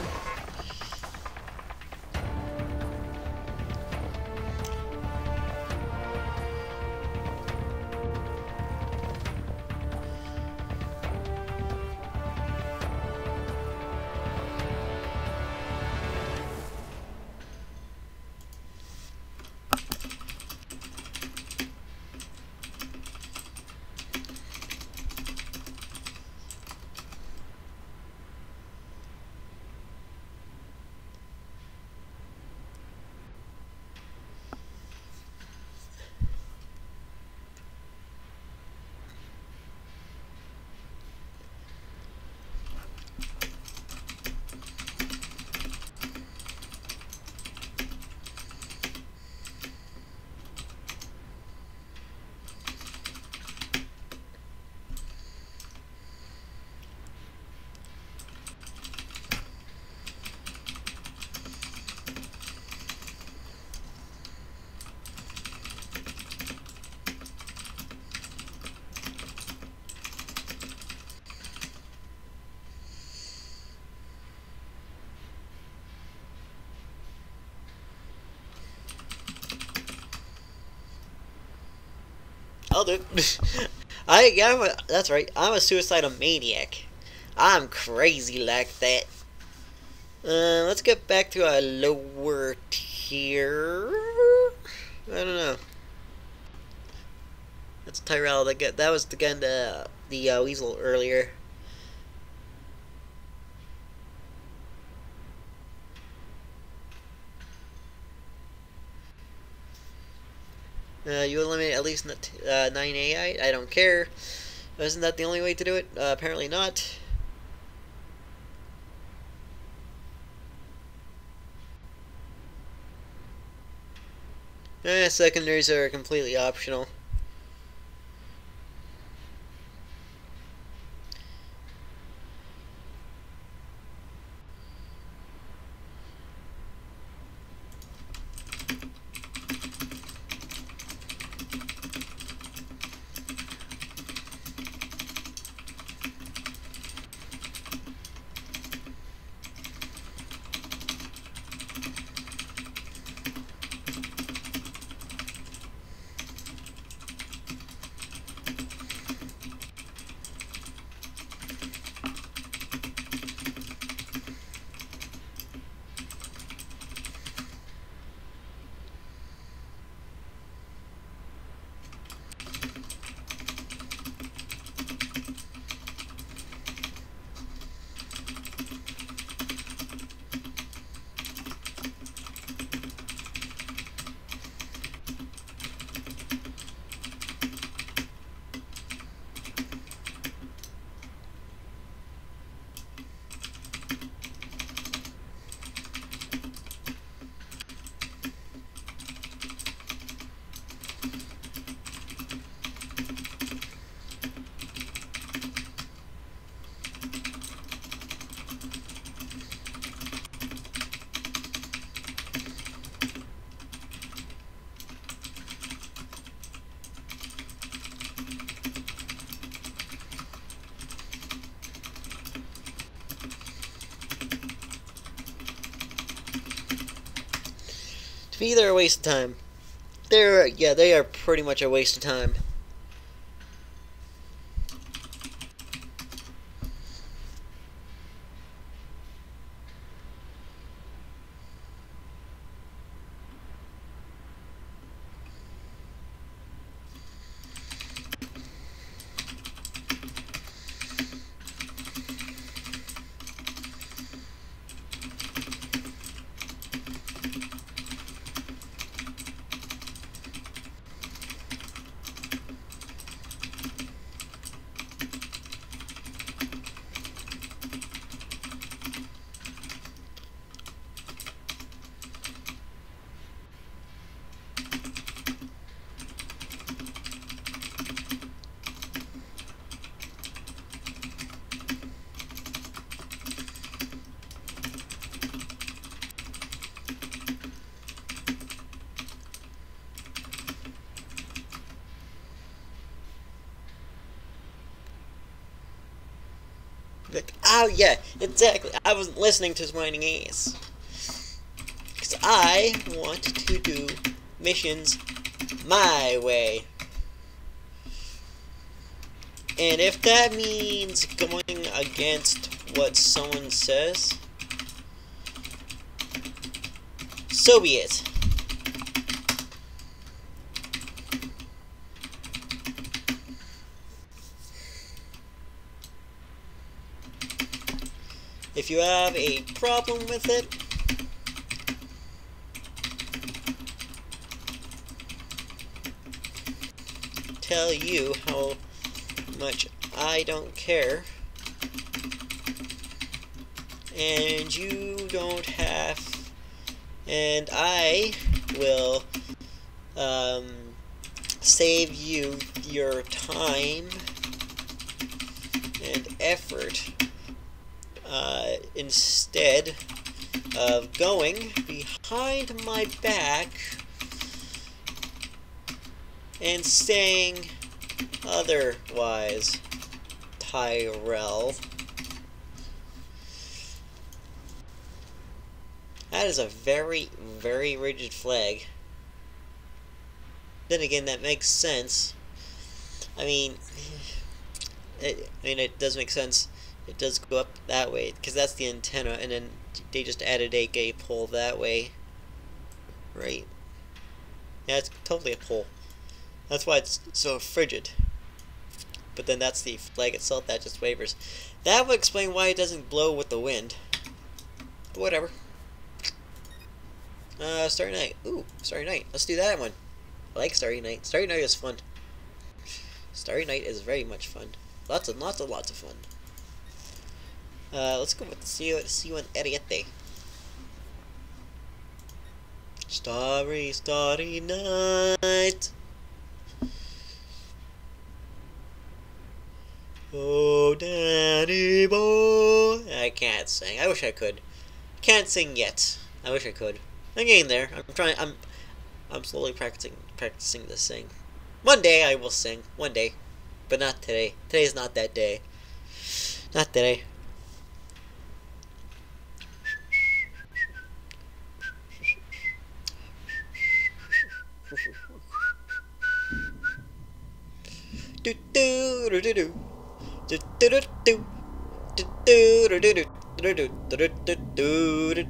A: I'll do it. That's right. I'm a suicidal maniac. I'm crazy like that. Let's get back to a lower tier. I don't know. That's Tyrell. That was again the weasel earlier. You eliminate at least 9 AI. I don't care. Isn't that the only way to do it? Apparently not. Secondaries are completely optional. To me, they're a waste of time. They are pretty much a waste of time. Like, oh yeah, exactly. I wasn't listening to his whining ass. Because I want to do missions my way. And if that means going against what someone says, so be it. If you have a problem with it, tell you how much I don't care, and you don't have, and I will save you your time and effort instead of going behind my back and saying otherwise, Tyrell. That is a very, very rigid flag. Then again, that makes sense. I mean, it does make sense. It does go up that way because that's the antenna, and then they just added a gay pole that way, right? Yeah, it's totally a pole. That's why it's so frigid. But then that's the flag itself that just wavers. That would explain why it doesn't blow with the wind. But whatever. Starry Night. Ooh, Starry Night. Let's do that one. I like Starry Night. Starry Night is fun. Starry Night is very much fun. Lots of fun. Let's go with the see you on Ariete. Starry, starry night. Oh, Danny boy. I can't sing. I wish I could. Can't sing yet. I wish I could. I'm getting there. I'm slowly practicing to sing. One day I will sing. One day. But not today. Today's not that day. Not today. Do do do do do. Do do do do. Do do do do do do do do do do.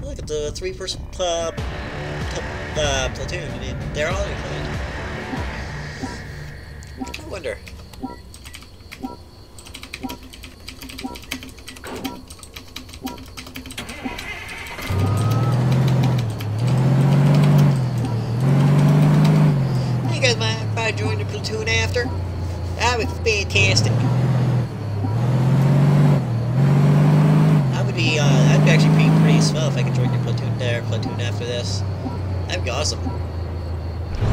A: Look at the three-person platoon. I mean, they're all included. I wonder. You guys mind if I join the platoon after? That would be fantastic. That'd actually be pretty swell if I could join your platoon after this. That'd be awesome.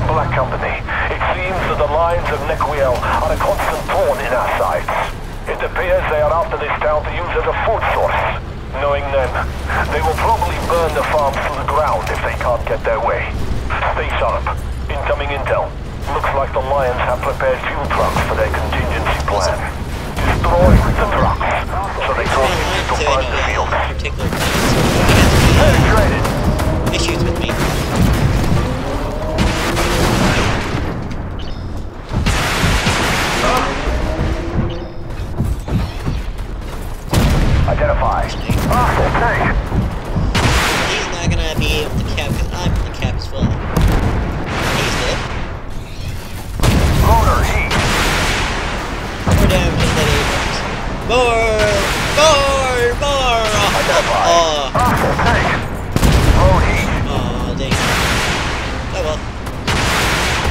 C: Black Company, it seems that the lions of Nequiel are a constant thorn in our sides. It appears they are after this town to use as a food source. Knowing them, they will probably burn the farms to the ground if they can't get their way. Stay sharp. Incoming intel. Looks like the lions have prepared fuel trucks for their contingency plan. Destroy the trucks so they can't use to burn the field. Penetrated.
A: Issues with me.
C: Identify. Okay.
A: He's not gonna be able to cap because I'm the cap as well. He's dead.
C: Loader heat.
A: More damage than that Abrams. More!
C: Identify. Okay. Low heat.
A: Aw, dang. Oh well.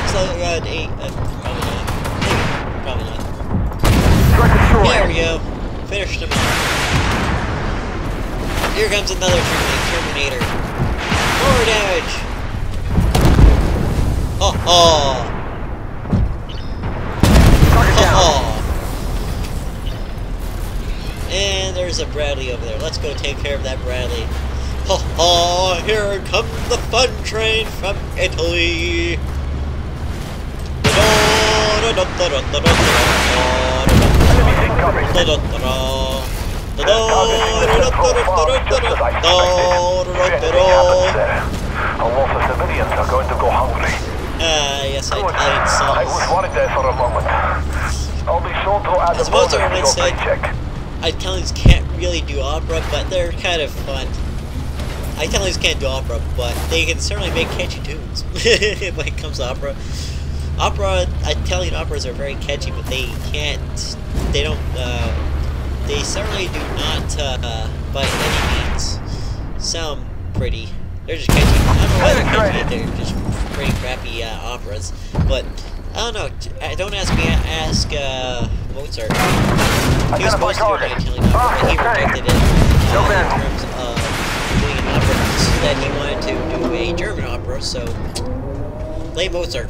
A: So around 8, probably not. Maybe. Probably not. There we go. Finished him off. Here comes another Terminator. More damage. Oh. And there's a Bradley over there. Let's go take care of that Bradley. Here comes the fun train from Italy.
C: Enemies incoming. A lot of civilians are going to go hungry.
A: Yes, Italian songs.
C: I was worried there for a moment. I'll be sure to add a bonus to your paycheck.
A: Italians can't really do opera, but they're kind of fun. Italians can't do opera, but they can certainly make catchy tunes when it comes to opera. Italian operas are very catchy, but they certainly do not, by any means, sound pretty. They're just catchy. I don't know why they're catchy, they're just pretty crappy operas. But, I don't know, don't ask me, ask Mozart. He was supposed to do an Italian opera, but he rejected it in terms of doing an opera. Instead, he wanted to do a German opera, so blame Mozart.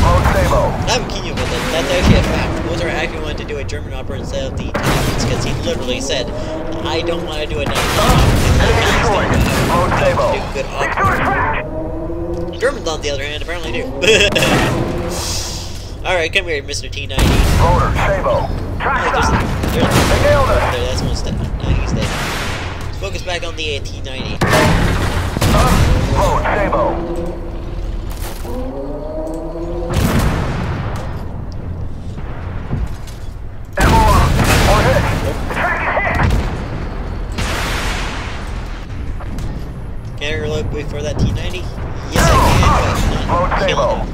A: I'm kidding you with it. That's actually a fact. Moser actually wanted to do a German opera instead of the Italians because he literally said, I don't want to do a 9 do good opera. Germans, on the other hand, apparently do. Alright, come here, Mr. T90. That's one step. No, he's dead. Let's focus back on the T90. Can I reload before that T90? Yes, I can, but not kill him.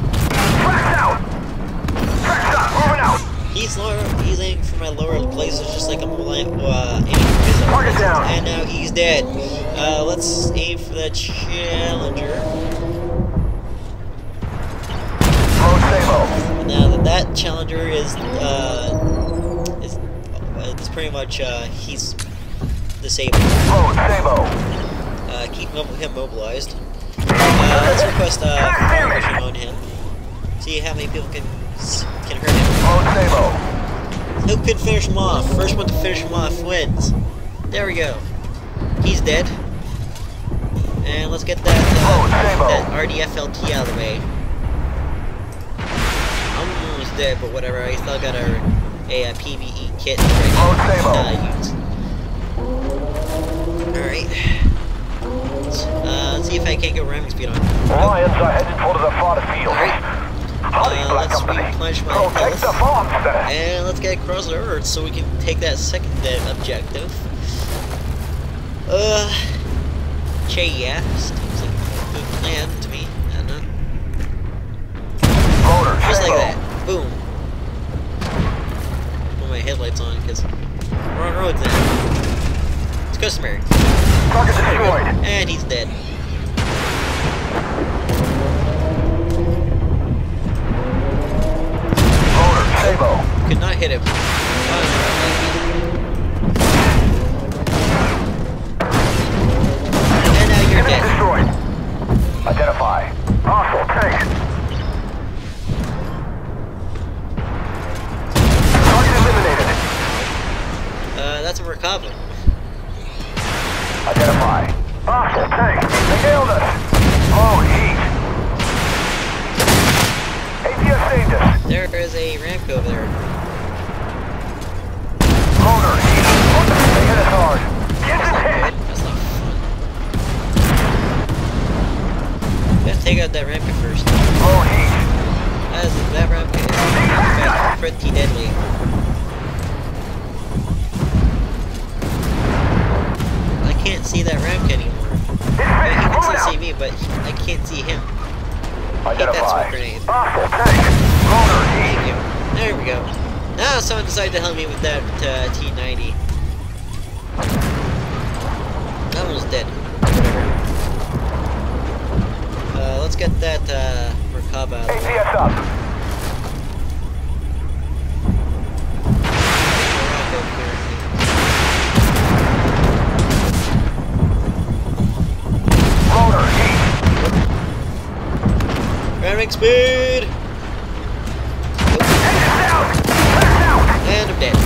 A: He's aiming for my lower places just like I'm aiming for his other places. And now he's dead. Let's aim for the Challenger. Now that Challenger is pretty much he's disabled. Keep him mobilized. Let's request fire mission on him. See how many people can hurt him. Who can finish him off? First one to finish him off wins. There we go. He's dead. And let's get that RDFLT out of the way. I'm almost dead, but whatever. I still got a PvE kit right now that I use. Alright. Let's see if I can't go ramming speed on him.
C: Lions are headed for the far field.
A: Let's replenish my health. And let's get across the earth so we can take that second objective. Yeah, seems like a good plan to me. I don't know. Just like that. Boom. Put my headlights on because we're on roads now. It's customary. And he's dead. Could not hit him. And now you're dead.
C: Identify. Hostile tank. Target eliminated.
A: That's a Merkava.
C: Identify. Hostile tank. They nailed us. Oh, heat. APS saved us.
A: There is a ramp over there.
C: Loader, heat. They hit us hard. Get
A: That's
C: them
A: not
C: hit.
A: good. That's not fun. Gotta take out that ramp first.
C: Oh, heat.
A: That ramp is in fact pretty deadly. I can't see that ramp anymore. Yeah, he can still see me, but I can't see him. Hit that smoke grenade. Thank you. There we go. Now someone decided to help me with that T90. That one's dead. Whatever. Let's get that Merkava out of the way.
C: APS up. Loader, heat.
A: Ramming speed! And I'm dead.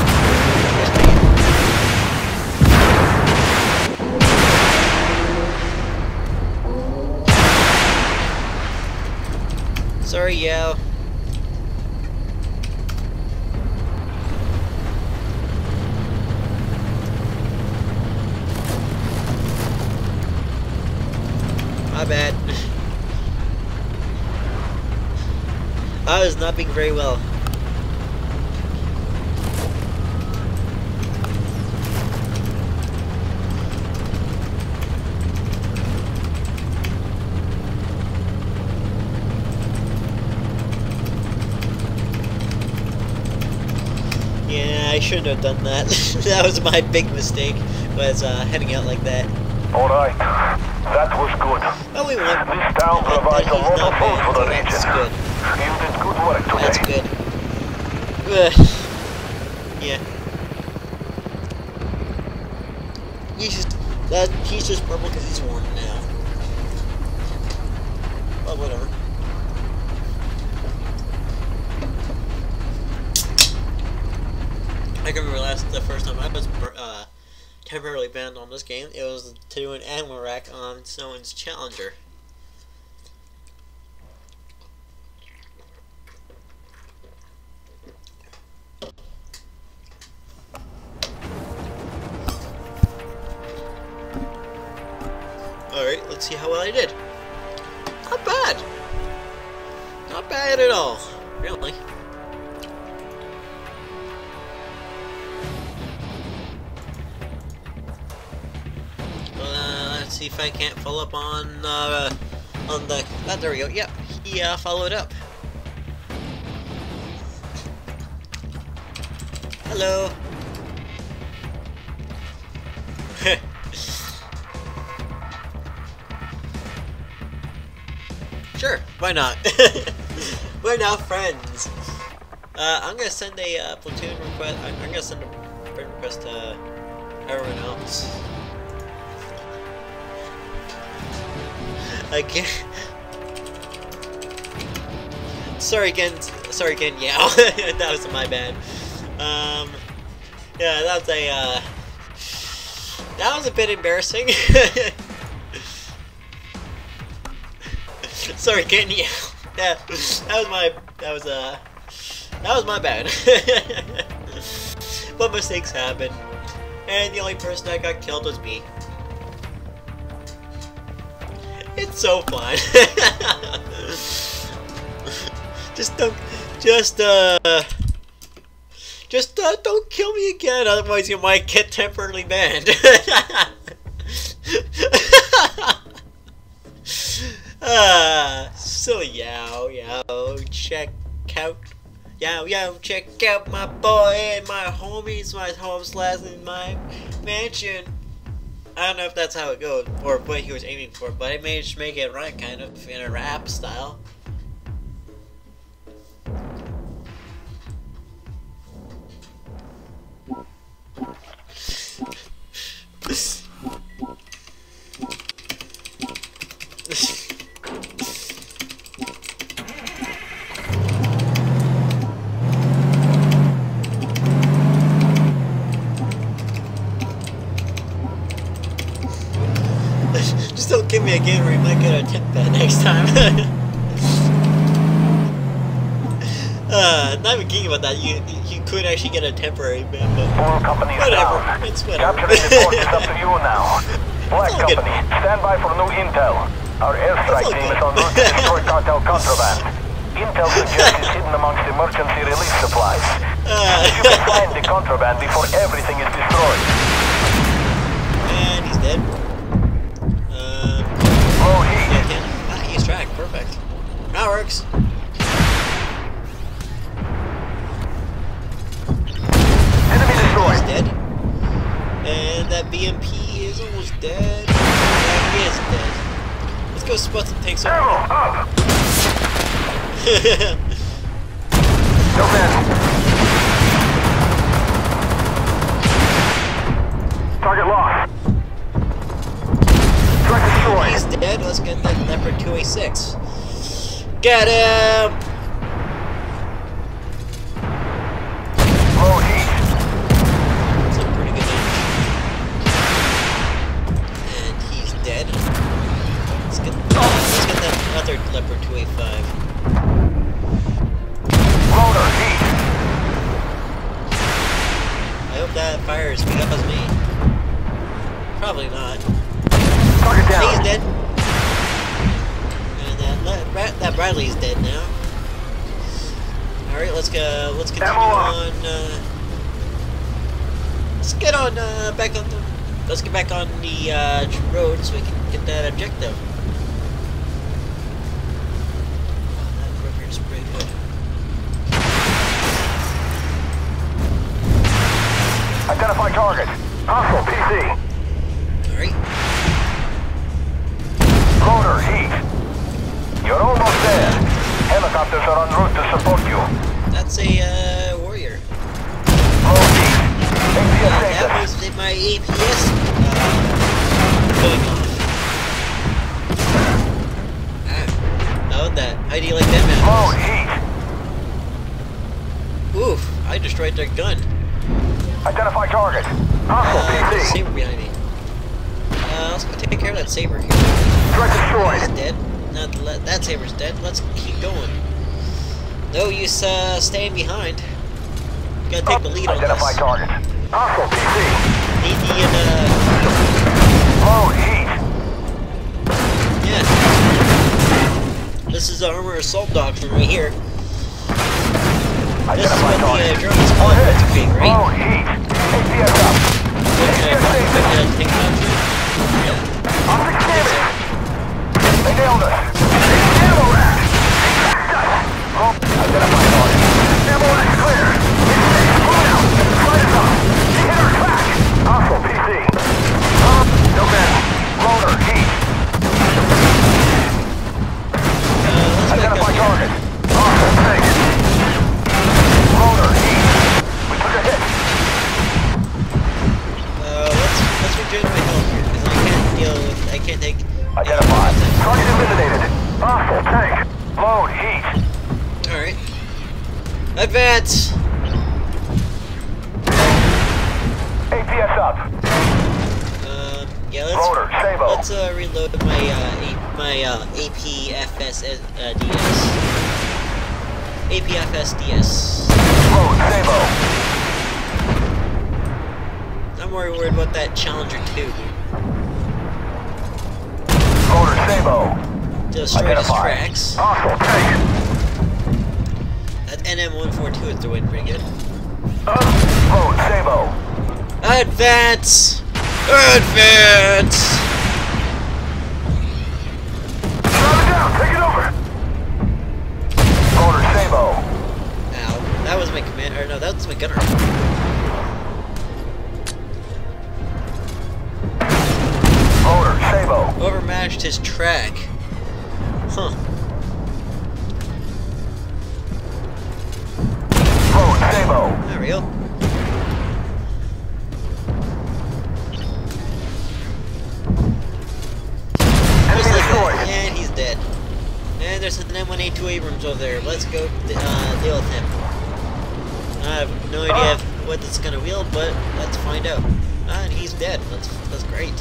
A: Sorry, Yao. My bad. I was not being very well. Yeah, I shouldn't have done that. That was my big mistake, was heading out like that.
C: Alright, that was good.
A: Oh, we won.
C: This town provides a lot of food for the region.
A: That's good.
C: You did good work today.
A: That's good. Yeah. He's just purple because he's warm now. Well, whatever. I can remember the first time I was temporarily banned on this game. It was to do an animal rack on someone's Challenger. Alright, let's see how well I did. Not bad. Not bad at all. Really. Let's see if I can't follow up on the... Oh, there we go. Yep, he followed up. Hello. Sure, why not? We're now friends. I'm gonna send a platoon request. I'm gonna send a friend request to everyone else. Again. Sorry again, yeah. That was my bad. Yeah, that was a bit embarrassing. Sorry, again, yeah. That was my bad. But mistakes happen, and the only person that got killed was me. It's so fun. Just don't kill me again, otherwise you might get temporarily banned. So check out my boy and my homies, my homes in my mansion. I don't know if that's how it goes, or what he was aiming for, but I managed to make it right, kind of, in a rap style. Just don't give me a game where you might get a tip that next time. Not even kidding about that. You could actually get a temporary ban, but whatever. It's whatever.
C: Capturing the port is up to you now. Black Company, stand by for new intel. Our airstrike team is en route to destroy cartel contraband. Intel suggests it's hidden amongst emergency relief supplies. You can find the contraband before everything is destroyed.
A: And he's dead.
C: Low heat.
A: He's tracked. Perfect. That works.
C: Enemy destroyed.
A: He's dead. And that BMP is almost dead. Yeah, he is dead. Let's go spot some tanks over
C: Arrow up. No man. Target lost. Truck destroyed.
A: He's dead. Let's get that Leopard 2A6. Get him!
C: Low heat.
A: That's a pretty good damage. And he's dead. Let's get that other Leopard 2A5.
C: Loader heat.
A: I hope that fires as big up as me. Probably not.
C: Target down.
A: He's dead. And that Bradley's dead now. All right, let's continue on. Let's get back on the road so we can get that objective. Wow, that road here is pretty good.
C: Identify target. Hostile PC.
A: All right.
C: Loader heat. You're almost there. Helicopters are en route to support you.
A: That's a warrior.
C: Low heat. APS
A: That
C: status.
A: was my APS going off. How about that? How do you like that,
C: Low
A: man?
C: heat.
A: Oof! I destroyed their gun.
C: Identify target. Hostile
A: There's a
C: PC.
A: saber behind me. Let's go take care of that saber here.
C: Threat
A: He's
C: destroyed.
A: dead. Now that saber's dead. Let's keep going. No use staying behind. Gotta take the lead on
C: Identify
A: this.
C: target. Hostile PC.
A: Need the
C: Load heat.
A: yeah. This is the armor assault doctrine right here. This is
C: Identify
A: what the
C: target.
A: Germans call it blitzkrieg, right?
C: Load heat. APS up.
A: Take it out. Yeah.
C: Optic damage. They nailed us. Ammo rack. Identify target. Ammo rack clear. Move out. Flight is up. She hit our track. Hostile PC. No man. Loader heat.
A: Let's back
C: Identify
A: up here.
C: target. Hostile tank. Loader heat. We took a hit.
A: Let's reduce my health here because I can't take.
C: Identified. Target eliminated. Hostile tank. Load heat.
A: All right. Advance.
C: APS up.
A: Yeah.
C: Loader, Sabo.
A: Let's reload my APFS DS. APFS DS.
C: Load, Sabo.
A: I'm more worried about that Challenger 2.
C: Loader, Sabo.
A: Destroy his tracks.
C: Hostile tank.
A: That NM142 is doing pretty good.
C: Load, Sabo.
A: Advance! Advance!
C: Drive it down. Take it over. Loader, Sabo.
A: Ow. That was my command. Or no, that was my gunner.
C: Loader, Sabo.
A: Overmatched his track. Huh.
C: Load, Sabo.
A: There we go.
C: Enemy
A: Just like
C: destroyed.
A: that. And he's dead. And there's an M1A2 Abrams over there. Let's go deal with him. I have no idea what it's gonna wield, but let's find out. And he's dead. That's great.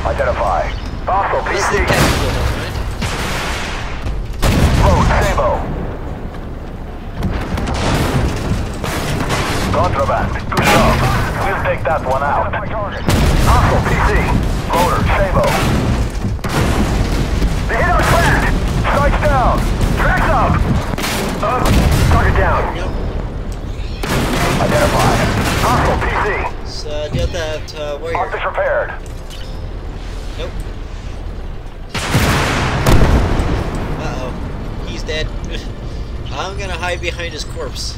C: Identify. Hostile
A: This is the
C: PC.
A: tactical one, right?
C: Load, Sabo. Contraband. Good job. We'll take that one out. Hostile PC. Loader, Sabo. They hit our track. Strikes down. Tracks up. Target down.
A: Nope.
C: Identify. Hostile PC.
A: So deal with that warrior.
C: Optics repaired.
A: Nope. Uh-oh. He's dead. I'm gonna hide behind his corpse.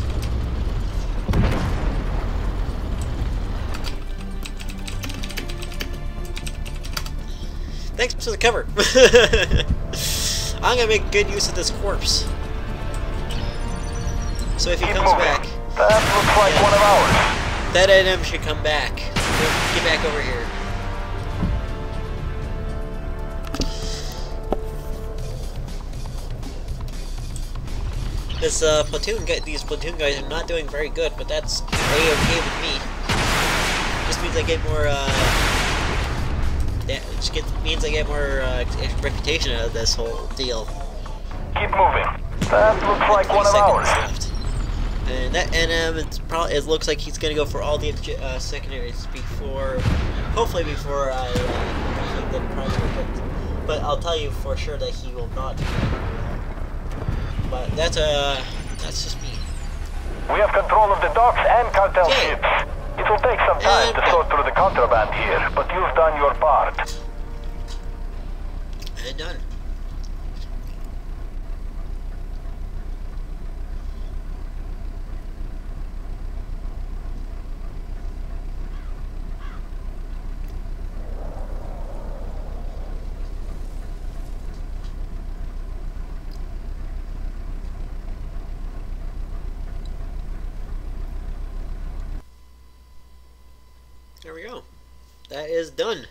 A: Thanks for the cover. I'm gonna make good use of this corpse. So if he
C: Keep
A: comes
C: moving.
A: back,
C: That looks like one of ours.
A: that NM should come back. Get back over here. This these platoon guys are not doing very good, but that's A-okay with me. Just means I get more, means I get more reputation out of this whole deal.
C: Keep moving. That looks like
A: 3
C: one of
A: seconds
C: ours.
A: left. And that NM, it looks like he's gonna go for all the secondaries before, hopefully before I complete the primary. But I'll tell you for sure that he will not. But that's just me.
C: We have control of the docks and cartel
A: Okay.
C: ships. It will take some time to sort through the contraband here, but you've done your part.
A: And done. There we go. That is done.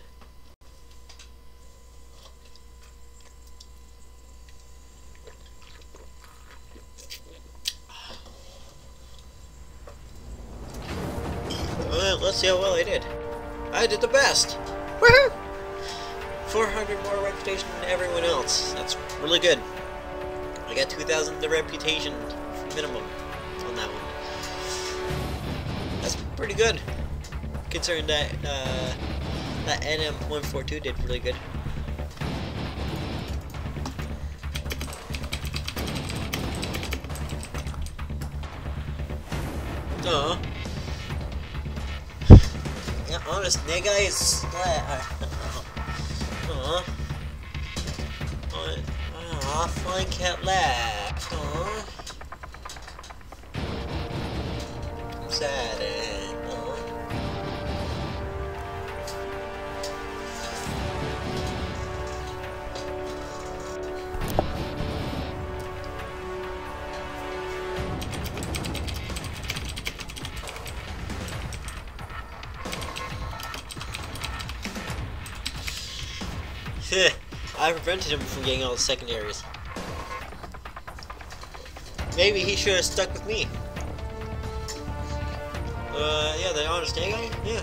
A: let's see how well I did. I did the best! Woohoo! 400 more reputation than everyone else. That's really good. I got 2,000 the reputation minimum on that one. That's pretty good. Considering that that NM142 did really good. Yeah, honest nigga is flying cat laugh. I'm sad. I prevented him from getting all the secondaries. Maybe he should have stuck with me. Yeah, the honest day guy? Yeah.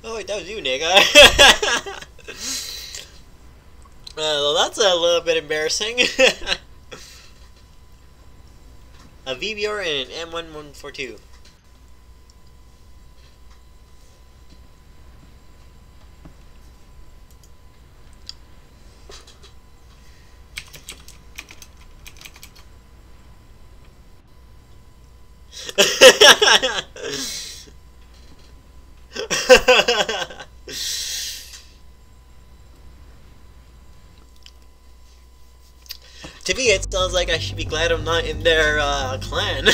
A: Oh wait, that was you, nigga. Well, that's a little bit embarrassing. A VBR and an M1142. To me, it sounds like I should be glad I'm not in their clan.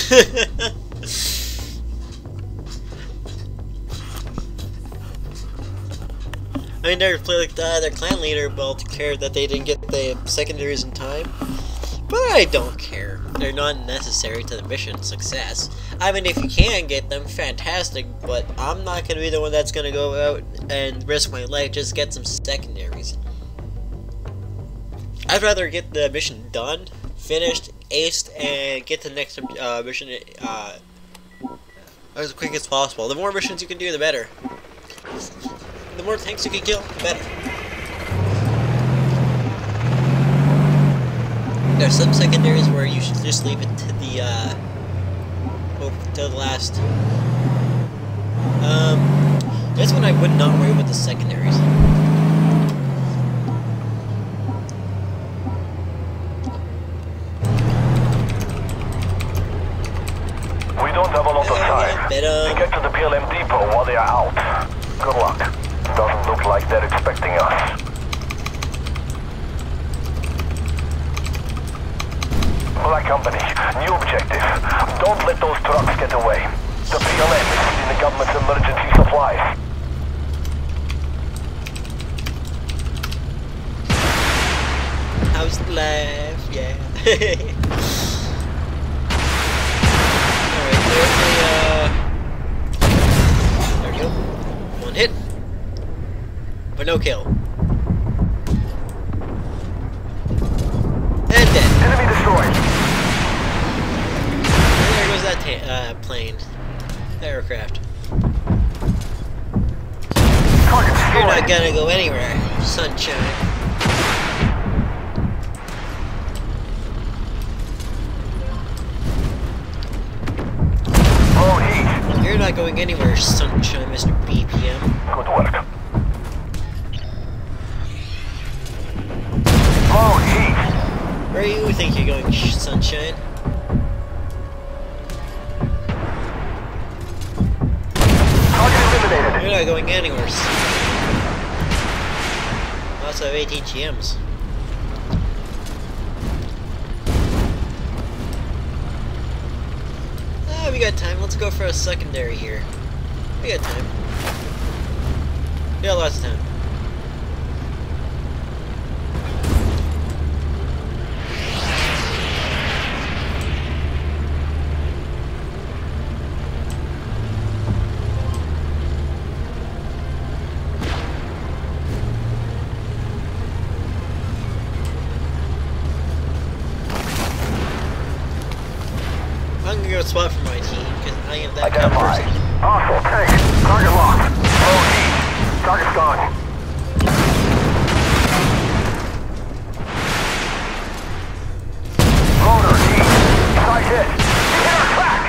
A: I mean, their clan leader both cared that they didn't get the secondaries in time, but I don't care. They're not necessary to the mission success. I mean, if you can get them, fantastic, but I'm not going to be the one that's going to go out and risk my life just to get some secondaries. I'd rather get the mission done, finished, aced, and get to the next mission as quick as possible. The more missions you can do, the better. The more tanks you can kill, the better. There are some secondaries where you should just leave it to the last. This one I would not worry with the secondaries.
C: We don't have a lot of time. We get to the PLM depot while they are out. Good luck. Doesn't look like they're expecting us. Black Company, new objective. Don't let those trucks get away. The PLM is feeding the government's emergency supplies.
A: How's the life? Yeah. Alright, there we go. One hit. But no kill. And dead.
C: Enemy destroyed.
A: And there goes that plane. That aircraft. You're not gonna go anywhere, sunshine. You're not going anywhere, sunshine, Mr. BPM.
C: Good work. Oh, heat.
A: Where do you think you're going, sunshine?
C: Target eliminated.
A: You're not going anywhere. Lots of ATGMs. We got time. Let's go for a secondary here. We got time. We got lots of time. hard spot for my team, because I am that kind of
C: Identify.
A: person.
C: Hostile tank. Target locked. Low heat. Target's gone. Loader heat. Side hit. Hit our track.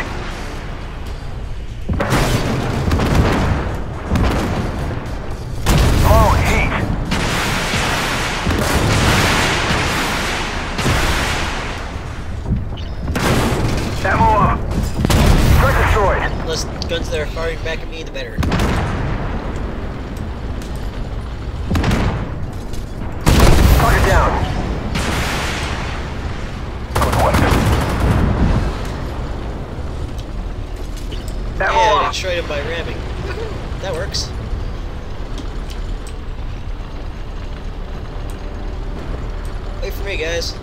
C: Low heat. Ammo up. Strike destroyed.
A: The less guns that are firing back at me, the better.
C: Target down. Good work. Ammo
A: Yeah, I
C: up.
A: destroyed him by ramming. That works. Wait for me, guys.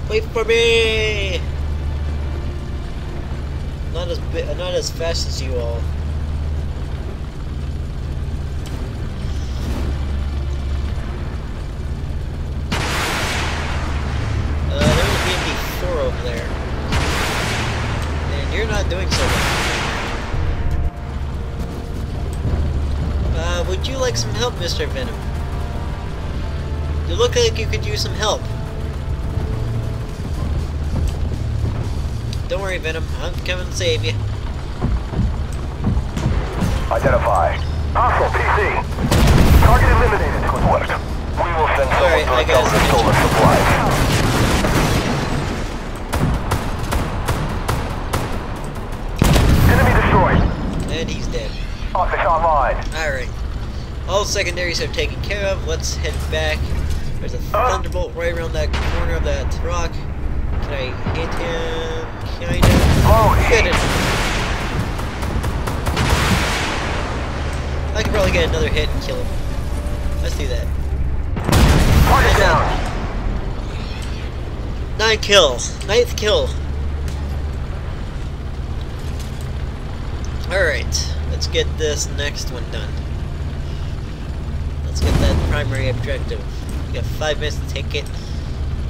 A: Wait for me! Not as fast as you all. There's a BMP-4 over there. And you're not doing so well. Would you like some help, Mr. Venom? You look like you could use some help. Don't worry, Venom. I'm coming to save you.
C: Identify. Hostile PC. Target eliminated. Good work. We will send someone
A: Alright,
C: to
A: I got
C: recover
A: it.
C: stolen supplies. Enemy destroyed.
A: And he's dead.
C: Optics online.
A: Alright. All secondaries are taken care of. Let's head back. There's a thunderbolt right around that corner of that rock. Can I hit him? Kinda.
C: Low
A: Get
C: heat.
A: it. I can probably get another hit and kill him. Let's do that.
C: Target down.
A: 9 kills. 9th kill. Alright. Let's get this next one done. Let's get that primary objective. We got 5 minutes to take it.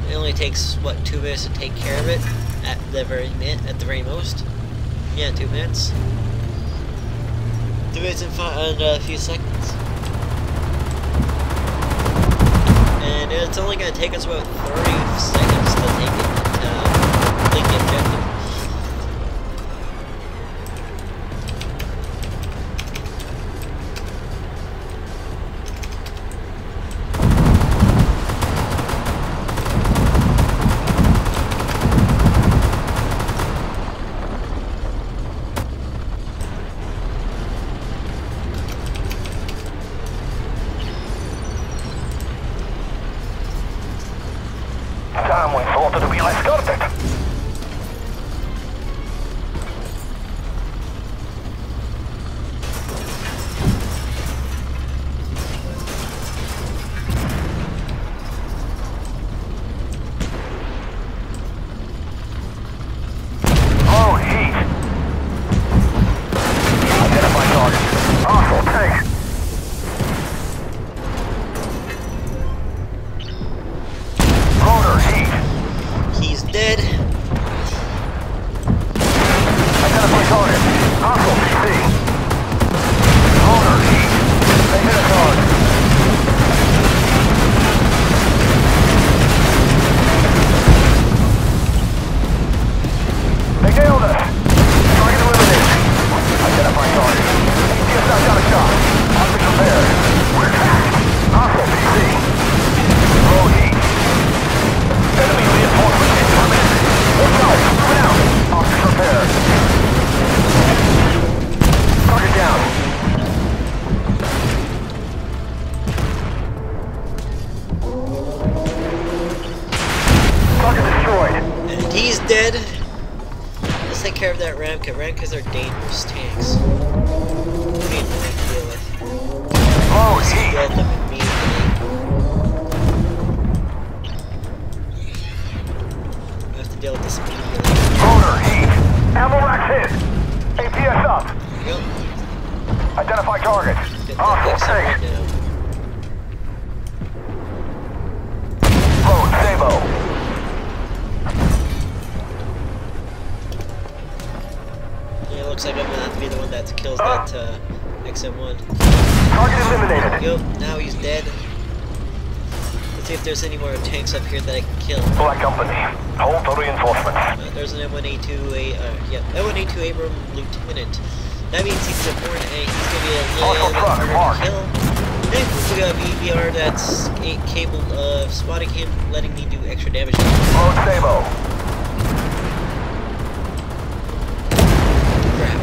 A: It only takes, what, 2 minutes to take care of it? At the very most? Yeah, 2 minutes. 2 minutes and a few seconds. And it's only going to take us about 30 seconds to take it, complete the objective.
C: Damn, we thought it would be less guarded. Low heat. Identify target. Hostile tank. Loader heat.
A: He's dead.
C: Identify target. Hostile PC. Loader heat. They hit a target. They nailed us. Target eliminated. Identify target. ATSI got a shot. Optics repaired. We're attacked. Hostile PC. Low heat. Enemy reinforcements incoming. Watch out. Moving out. Optics repaired. Target down. Target destroyed.
A: And he's dead. Let's take care of that ram, because they're dangerous tanks. We need to deal with.
C: Low
A: Let's
C: heat.
A: build them immediately. We have to deal with this immediately.
C: Loader heat. Ammo max hit. APS up.
A: There we go.
C: Identify target.
A: Get that
C: Hostile
A: fixed
C: tank.
A: right now.
C: Low
A: that kills that XM1.
C: Target eliminated.
A: Yep, now he's dead. Let's see if there's any more tanks up here that I can kill.
C: Black Company, hold the reinforcements.
A: There's an M1A2, M1A2 Abram Lieutenant. That means he's important and he's gonna be a little harder to kill. Next, we got a BBR that's capable of spotting him, letting me do extra damage.
C: Mode Sabo.
A: Crap.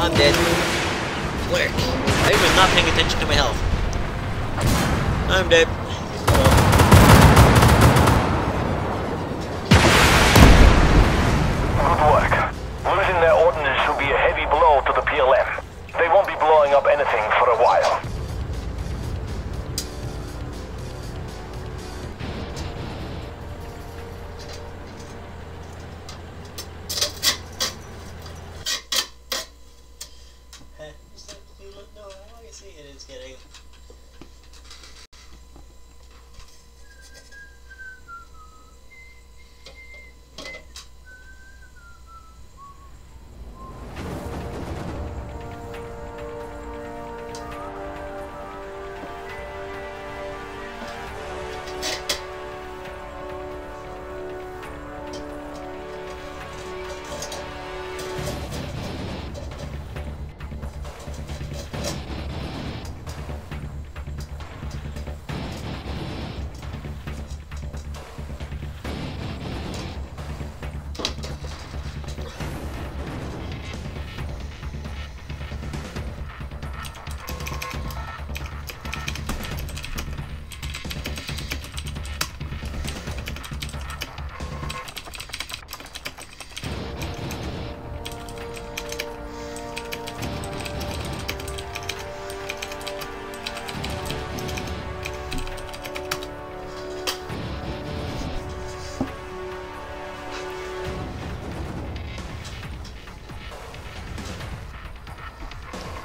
A: I'm dead. Work. I was not paying attention to my health. I'm dead.
C: Good work. Losing their ordnance will be a heavy blow to the PLM. They won't be blowing up anything for a while.
A: No, I see it is getting.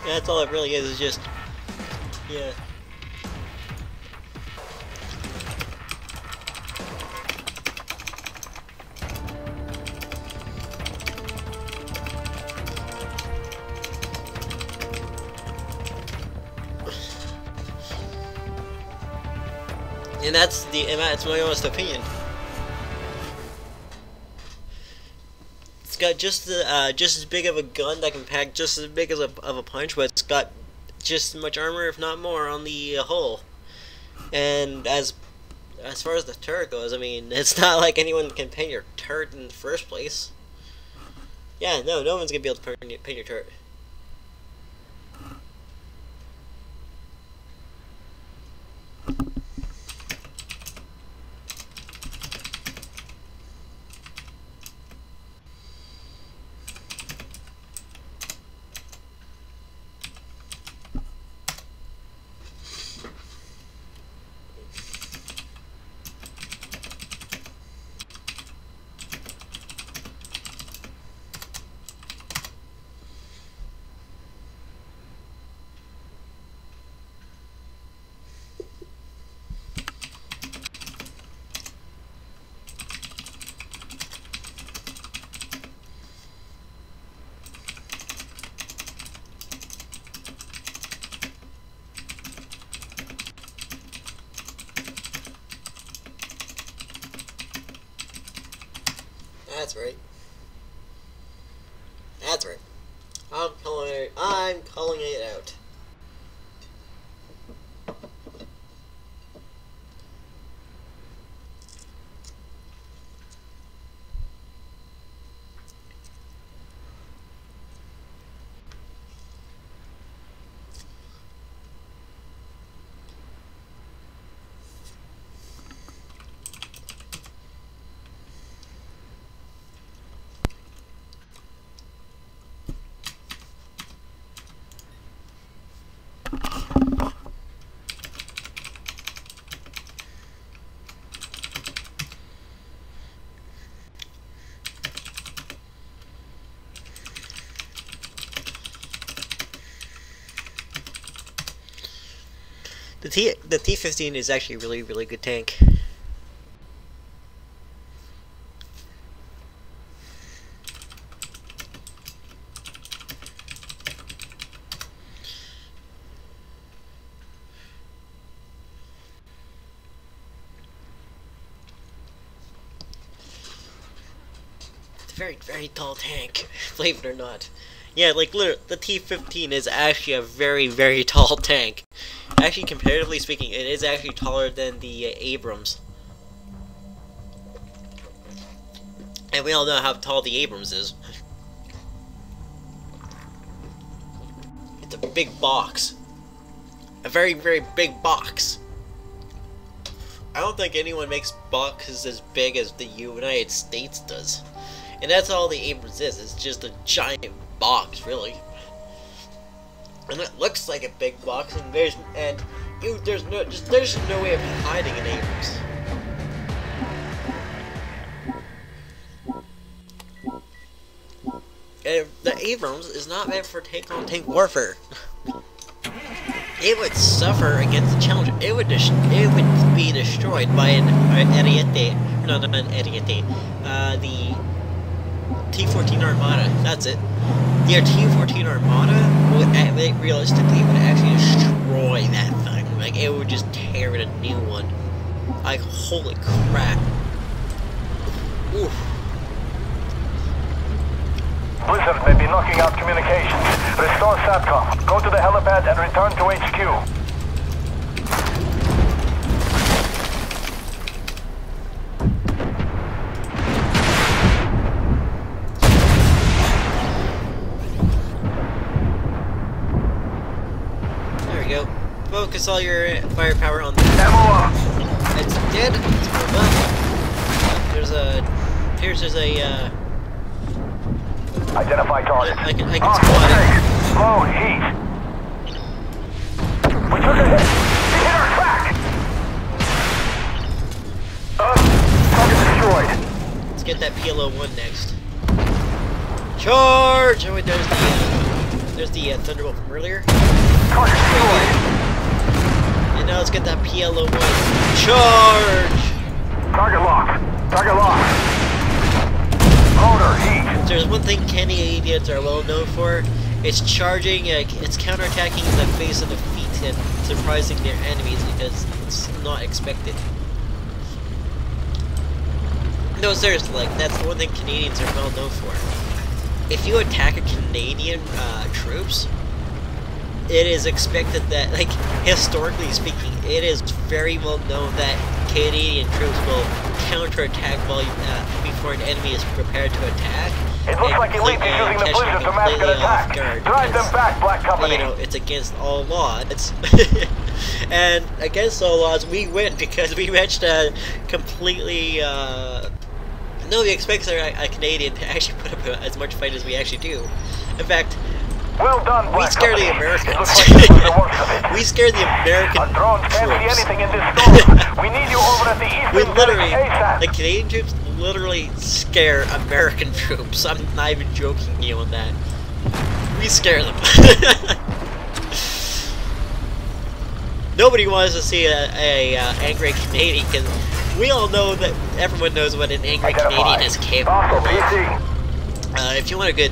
A: Yeah, that's all it really is just, yeah. And that's my honest opinion. It's got just as big of a gun that can pack just as big as of a punch, but it's got just as much armor, if not more, on the hull. And as far as the turret goes, I mean, it's not like anyone can paint your turret in the first place. Yeah, no one's gonna be able to paint your turret. That's right. That's right. I'm calling it out. The T-15 is actually a really good tank. very, very tall tank, believe it or not. Yeah, like, literally, the T-15 is actually a very, very tall tank. Actually, comparatively speaking, it is actually taller than the Abrams. And we all know how tall the Abrams is. It's a big box. A very, very big box. I don't think anyone makes boxes as big as the United States does. And that's all the Abrams is. It's just a giant box, really. And it looks like a big box, and there's no way of hiding an Abrams. And the Abrams is not meant for tank-on-tank warfare. It would suffer against the Challenger. It would be destroyed by an Ariete. No, not an Ariete. The T-14 Armada. That's it. The T-14 Armada would realistically would actually destroy that thing. Like, it would just tear it a new one. Like, holy crap. Oof.
C: Blizzard may be knocking out communications. Restore SATCOM. Go to the helipad and return to HQ.
A: There we go. Focus all your firepower on the... It's dead. Let's move up. There's a...
C: Identify target.
A: I can spot it.
C: Low heat. We took a hit. We hit our track. Target destroyed.
A: Let's get that PLO-1 next. Charge! Oh wait, there's the Thunderbolt from earlier.
C: Target destroyed.
A: And now let's get that PLO-1. Charge!
C: Target locked. Target locked. Motor heat.
A: There's one thing Canadians are well known for. It's charging, it's counterattacking in the face of the feet and surprising their enemies because it's not expected. No, seriously, like, that's the one thing Canadians are well known for. If you attack a Canadian troops, it is expected that, like, historically speaking, it is very well known that Canadian troops will counterattack while before an enemy is prepared to attack.
C: It looks like Elite is using the Blizzard to mask an attack. Drive them back, Black Company.
A: You know, it's against all laws. And against all laws, we win because we matched a completely... Nobody expects a Canadian to actually put up as much fight as we actually do. In fact,
C: well done, Black
A: we scare
C: Company.
A: the Americans.
C: Like
A: we scare the American
C: drones can't see
A: troops.
C: anything in this storm. We need you over at the eastern
A: We literally,
C: ASAP.
A: the Canadian troops literally scare American troops. I'm not even joking you on that. We scare them. Nobody wants to see a angry Canadian, because we all know that everyone knows what an angry Canadian is capable of. If you want a good,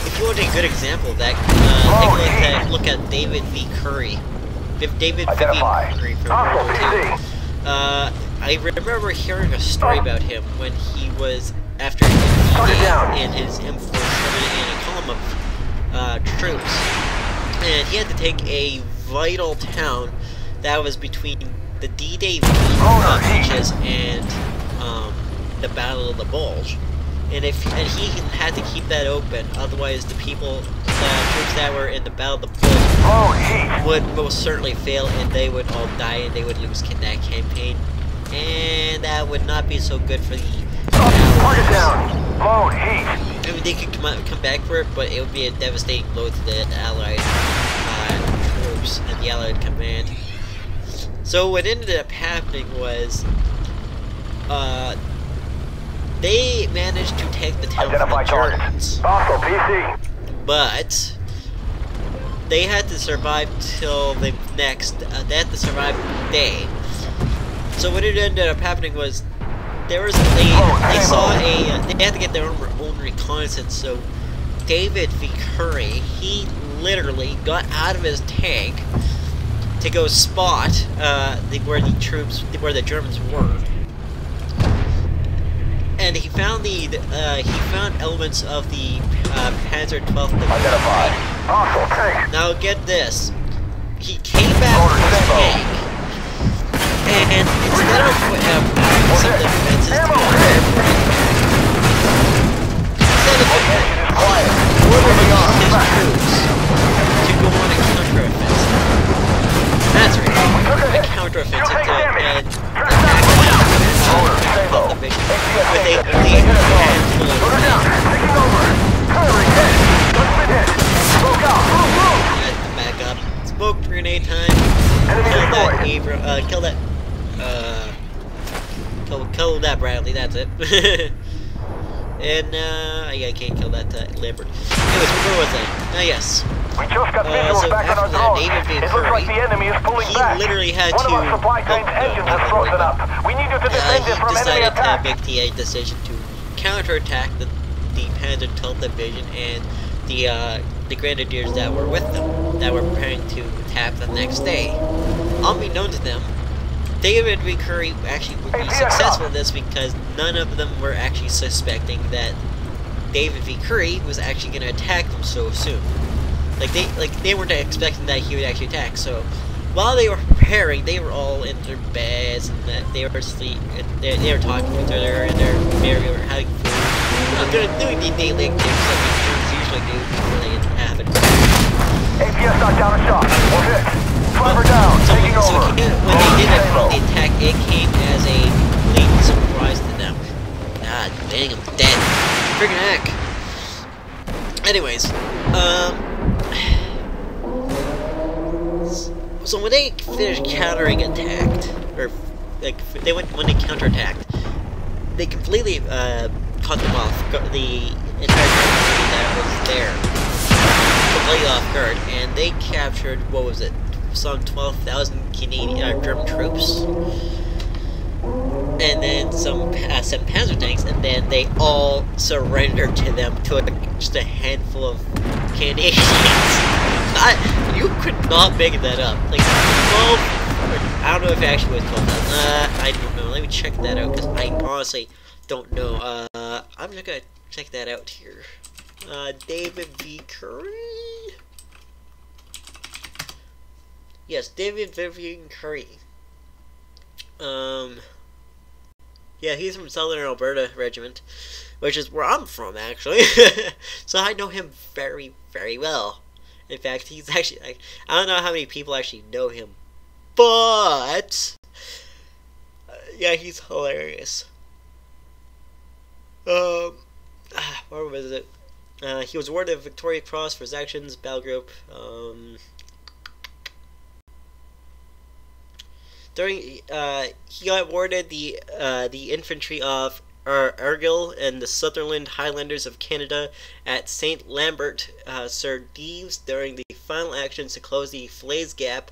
A: if you want a good example of that, take a look at David V. Curry. David V. Curry from World War II. I remember hearing a story about him when he was after in his M4 and a column of troops, and he had to take a vital town that was between the D-Day beaches and the Battle of the Bulge. And he had to keep that open, otherwise the troops that were in the Battle of the Bulge would most certainly fail, and they would all die, and they would lose that campaign, and that would not be so good for the Allies. I mean, they could come back for it, but it would be a devastating blow to the Allied troops and the Allied command. So what ended up happening was, they managed to take the town from the Germans, but they had to survive till the next. They had to survive the day. So what it ended up happening was they had to get their own reconnaissance. So David V. Curry, he literally got out of his tank to go spot where the Germans were. and he found elements of the Panzer 12th Division.
C: Identified. Hostile tank.
A: Now get this. He came back with his tank, and instead of some defenses to ordered his troops to go on a counteroffensive. That's right, a counteroffensive and attack the division with a handful of back up. Smoke grenade time. Kill that Bradley, that's it. And, yeah, I can't kill that Lambert. Anyways, where was I? Yes.
C: We just got visuals
A: so
C: back on our drone. It looks like the enemy is pulling back.
A: He literally had
C: One of our supply train's engines has frozen up. We need you to defend it from enemy attack.
A: He decided to make the decision to counterattack the Panzer 12th Division and the Grenadiers that were with them, that were preparing to attack the next day. Unbeknown to them, David V. Curry actually would be successful in this because none of them were actually suspecting that David V. Curry was actually going to attack them so soon. They weren't expecting that he would actually attack. So while they were preparing, they were all in their beds and that they were asleep. And they were talking to each other and they were having food. Doing the daily activities like they usually do before they happen.
C: APS knocked down a shot. We're hit. Driver down. Taking over.
A: When they did the attack, it came as a complete surprise to them. God dang, I'm dead. Friggin' heck. Anyways, so when they finished countering attacked, or when they counterattacked, they completely cut them off. The entire country that was there completely off guard, and they captured, what was it, some 12,000 Canadian German troops, and then some Panzer tanks, and then they all surrendered to them to just a handful of Canadians. You could not make that up. Like 12, I don't know if it actually was 12,000. I don't know. Let me check that out because I honestly don't know. I'm just gonna check that out here. David V. Curry. Yes, David Vivian Curry. Yeah, he's from Southern Alberta Regiment, which is where I'm from, actually. So I know him very, very well. In fact, he's actually, I don't know how many people actually know him, but yeah, he's hilarious. What was it? He was awarded a Victoria Cross for his actions, Battle Group. He got awarded the infantry of Argyll and the Sutherland Highlanders of Canada at St. Lambert, Sir Deves during the final actions to close the Falaise Gap.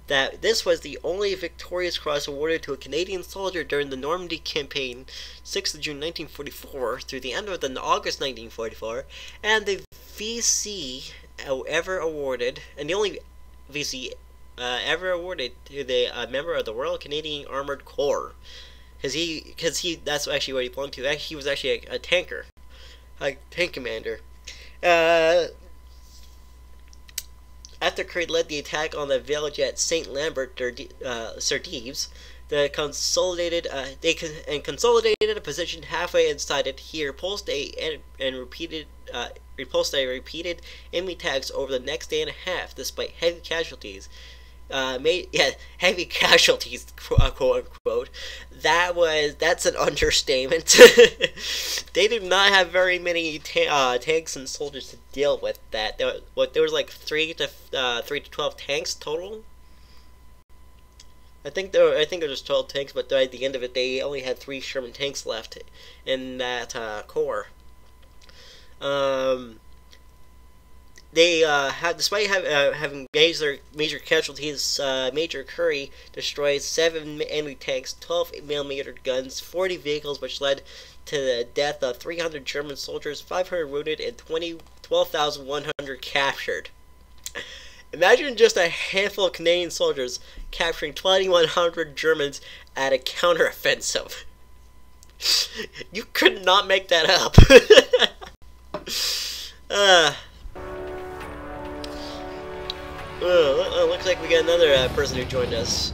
A: That this was the only Victorious Cross awarded to a Canadian soldier during the Normandy campaign, 6th of June 1944 through the end of August 1944, and the VC ever awarded, and the only VC ever awarded to the member of the Royal Canadian Armoured Corps, because that's actually what he belonged to. He was actually a tanker, a tank commander. After Curry led the attack on the village at St. Lambert, Sir Deves, consolidated a position halfway inside it. He repulsed repeated enemy attacks over the next day and a half, despite heavy casualties. Heavy casualties, quote unquote. That's an understatement. They did not have very many tanks and soldiers to deal with that. There was like 3 to 12 tanks total. I think there was 12 tanks, but at the end of it, they only had 3 Sherman tanks left in that corps. They despite having major casualties, Major Curry destroyed 7 enemy tanks, 12mm guns, 40 vehicles, which led to the death of 300 German soldiers, 500 wounded, and 12,100 captured. Imagine just a handful of Canadian soldiers capturing 2,100 Germans at a counteroffensive. You could not make that up. Looks like we got another person who joined us.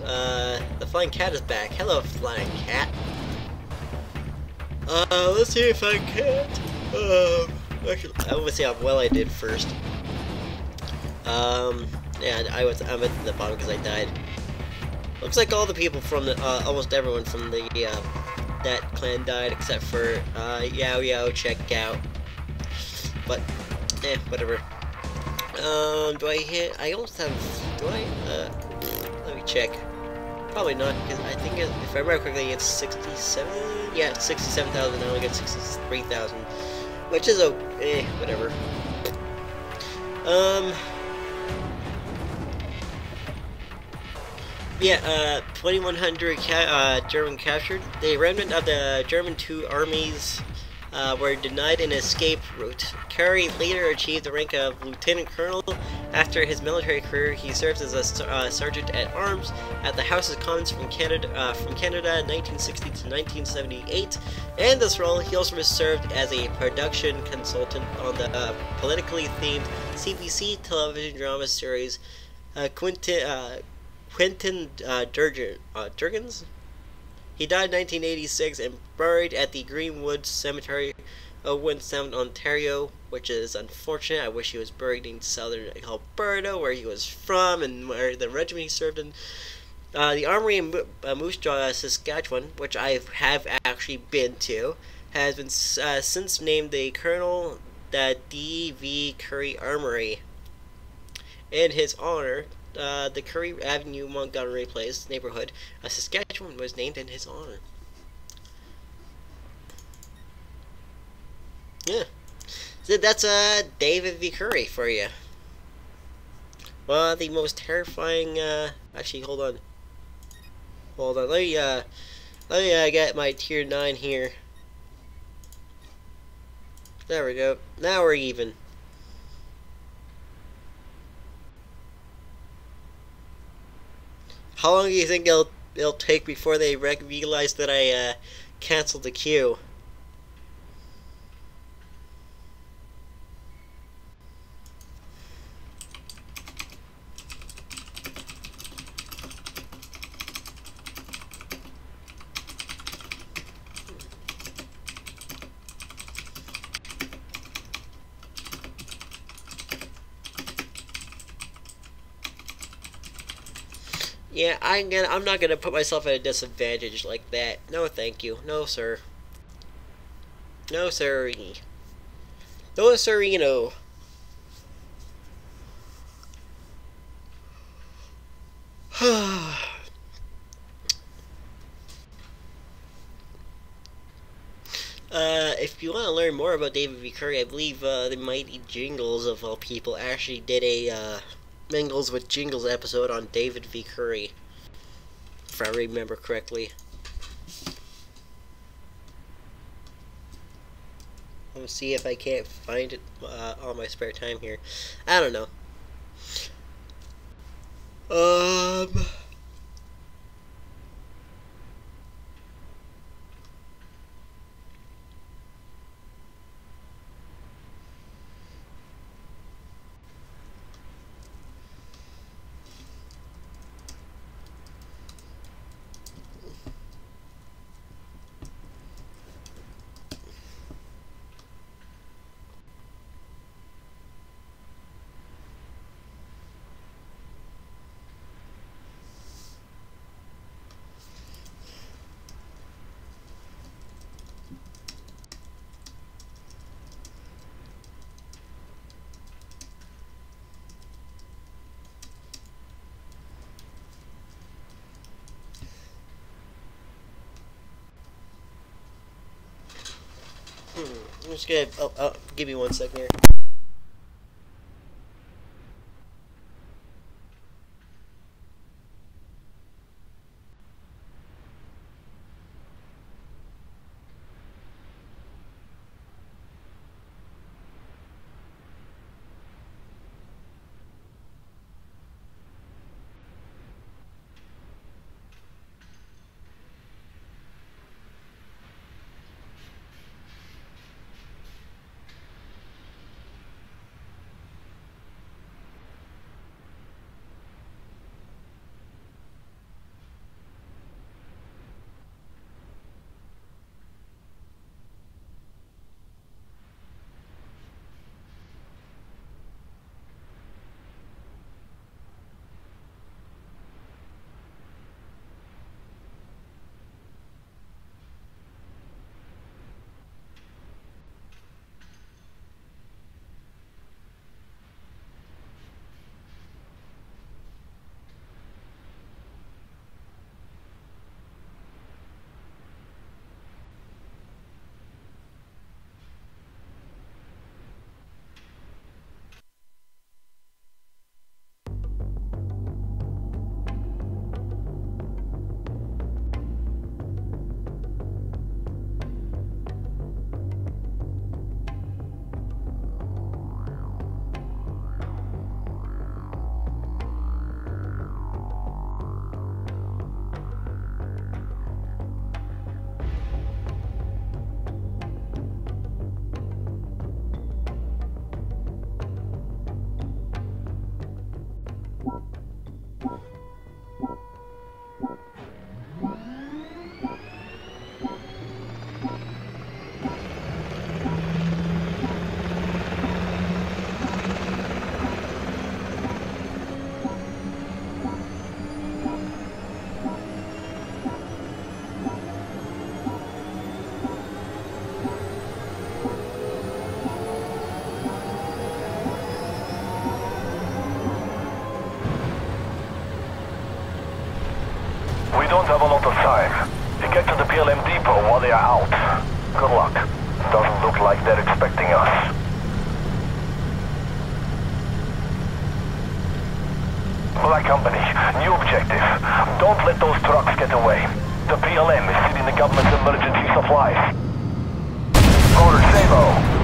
A: The Flying Cat is back. Hello, Flying Cat. Let's see if I can. Actually, I want to see how well I did first. Yeah, I'm at the bottom because I died. Looks like all the people from the, almost everyone from the, that clan died except for, Yao Yao, check out. But, whatever. Do I hit? I almost have. Do I? Let me check. Probably not, because I think if I remember correctly, it's 67. Yeah, 67,000. Now I get 63,000, which is whatever. Yeah, 2,100 German captured. The remnant of the German two armies were denied an escape route. Curry later achieved the rank of lieutenant colonel. After his military career, he served as a sergeant at arms at the House of Commons from Canada, 1960 to 1978. In this role, he also served as a production consultant on the politically themed CBC television drama series Quentin Durgans. He died in 1986 and buried at the Greenwood Cemetery, Owen Sound, Ontario, which is unfortunate. I wish he was buried in southern Alberta, where he was from and where the regiment he served in. The armory in Moose Jaw, Saskatchewan, which I have actually been to, has been since named the Colonel the D.V. Curry Armory. In his honor, the Curry Avenue, Montgomery Place neighborhood, Saskatchewan, was named in his honor. Yeah, so that's David V. Curry for you. Well, the most terrifying. Actually, hold on. Let me get my tier 9 here. There we go. Now we're even. How long do you think it'll take before they realize that I canceled the queue? Yeah, I'm not gonna put myself at a disadvantage like that. No, thank you. No, sir. No, sirree. No, sirree, if you want to learn more about David V. Curry, I believe the Mighty Jingles, of all people, actually did a Mingles with Jingles episode on David V. Curry, if I remember correctly. Let me see if I can't find it on my spare time here. I don't know. I'm just gonna. Give me 1 second here.
C: Get to the PLM depot while they are out. Good luck. Doesn't look like they're expecting us. Black Company, new objective. Don't let those trucks get away. The PLM is feeding the government's emergency supplies. Order Sabo.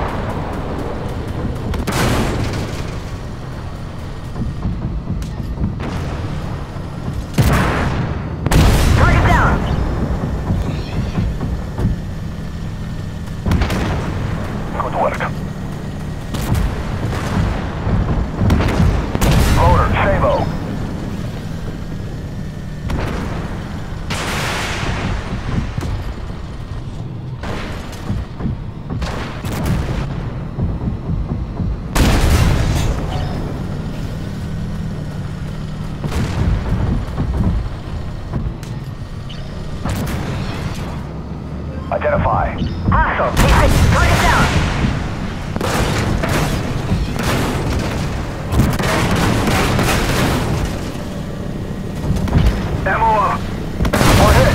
C: Identify.
B: Hostile. Target down.
C: Ammo up. We're hit.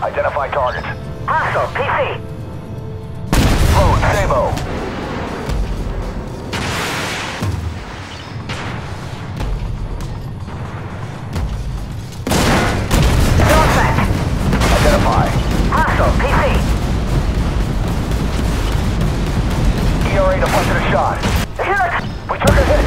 C: Identify targets.
B: Hostile, PC.
C: Load, Sabo.
B: Suspect.
C: Identify.
B: Hostile, PC.
C: ERA deflected a shot.
B: Hit!
C: We took a hit.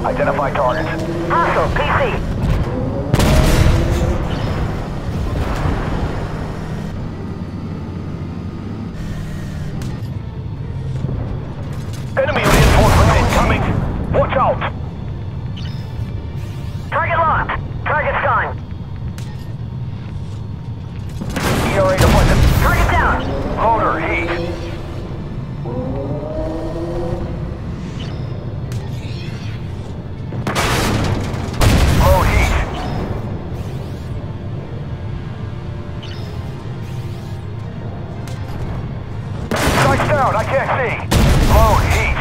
C: Identify targets.
B: Hostile, PC.
C: Enemy reinforcements incoming. Watch out.
B: Target locked. Target's gone.
C: ERA deflected.
B: Target down.
C: Loader, heat. Load heat. Sights down, I can't see. Load heat.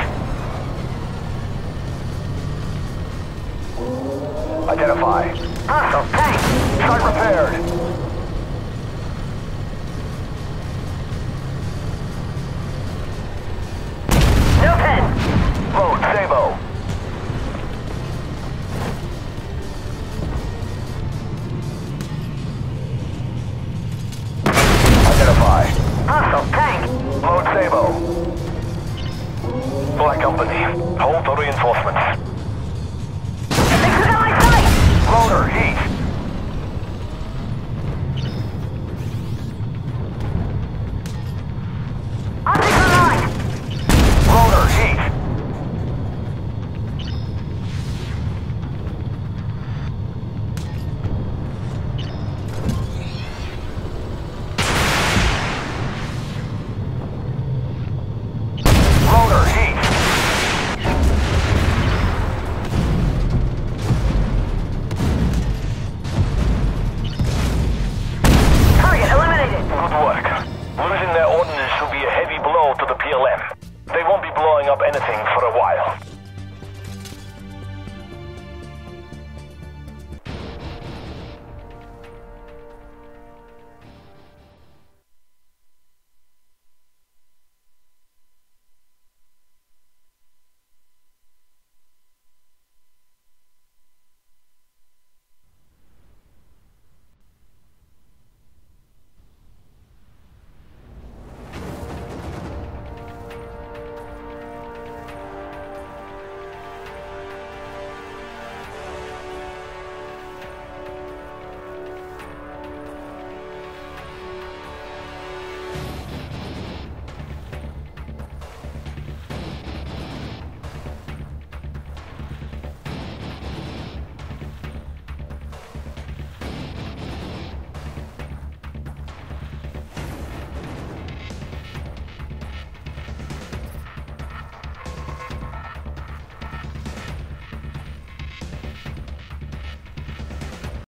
C: Identify.
B: Hostile, tank.
C: Site repaired.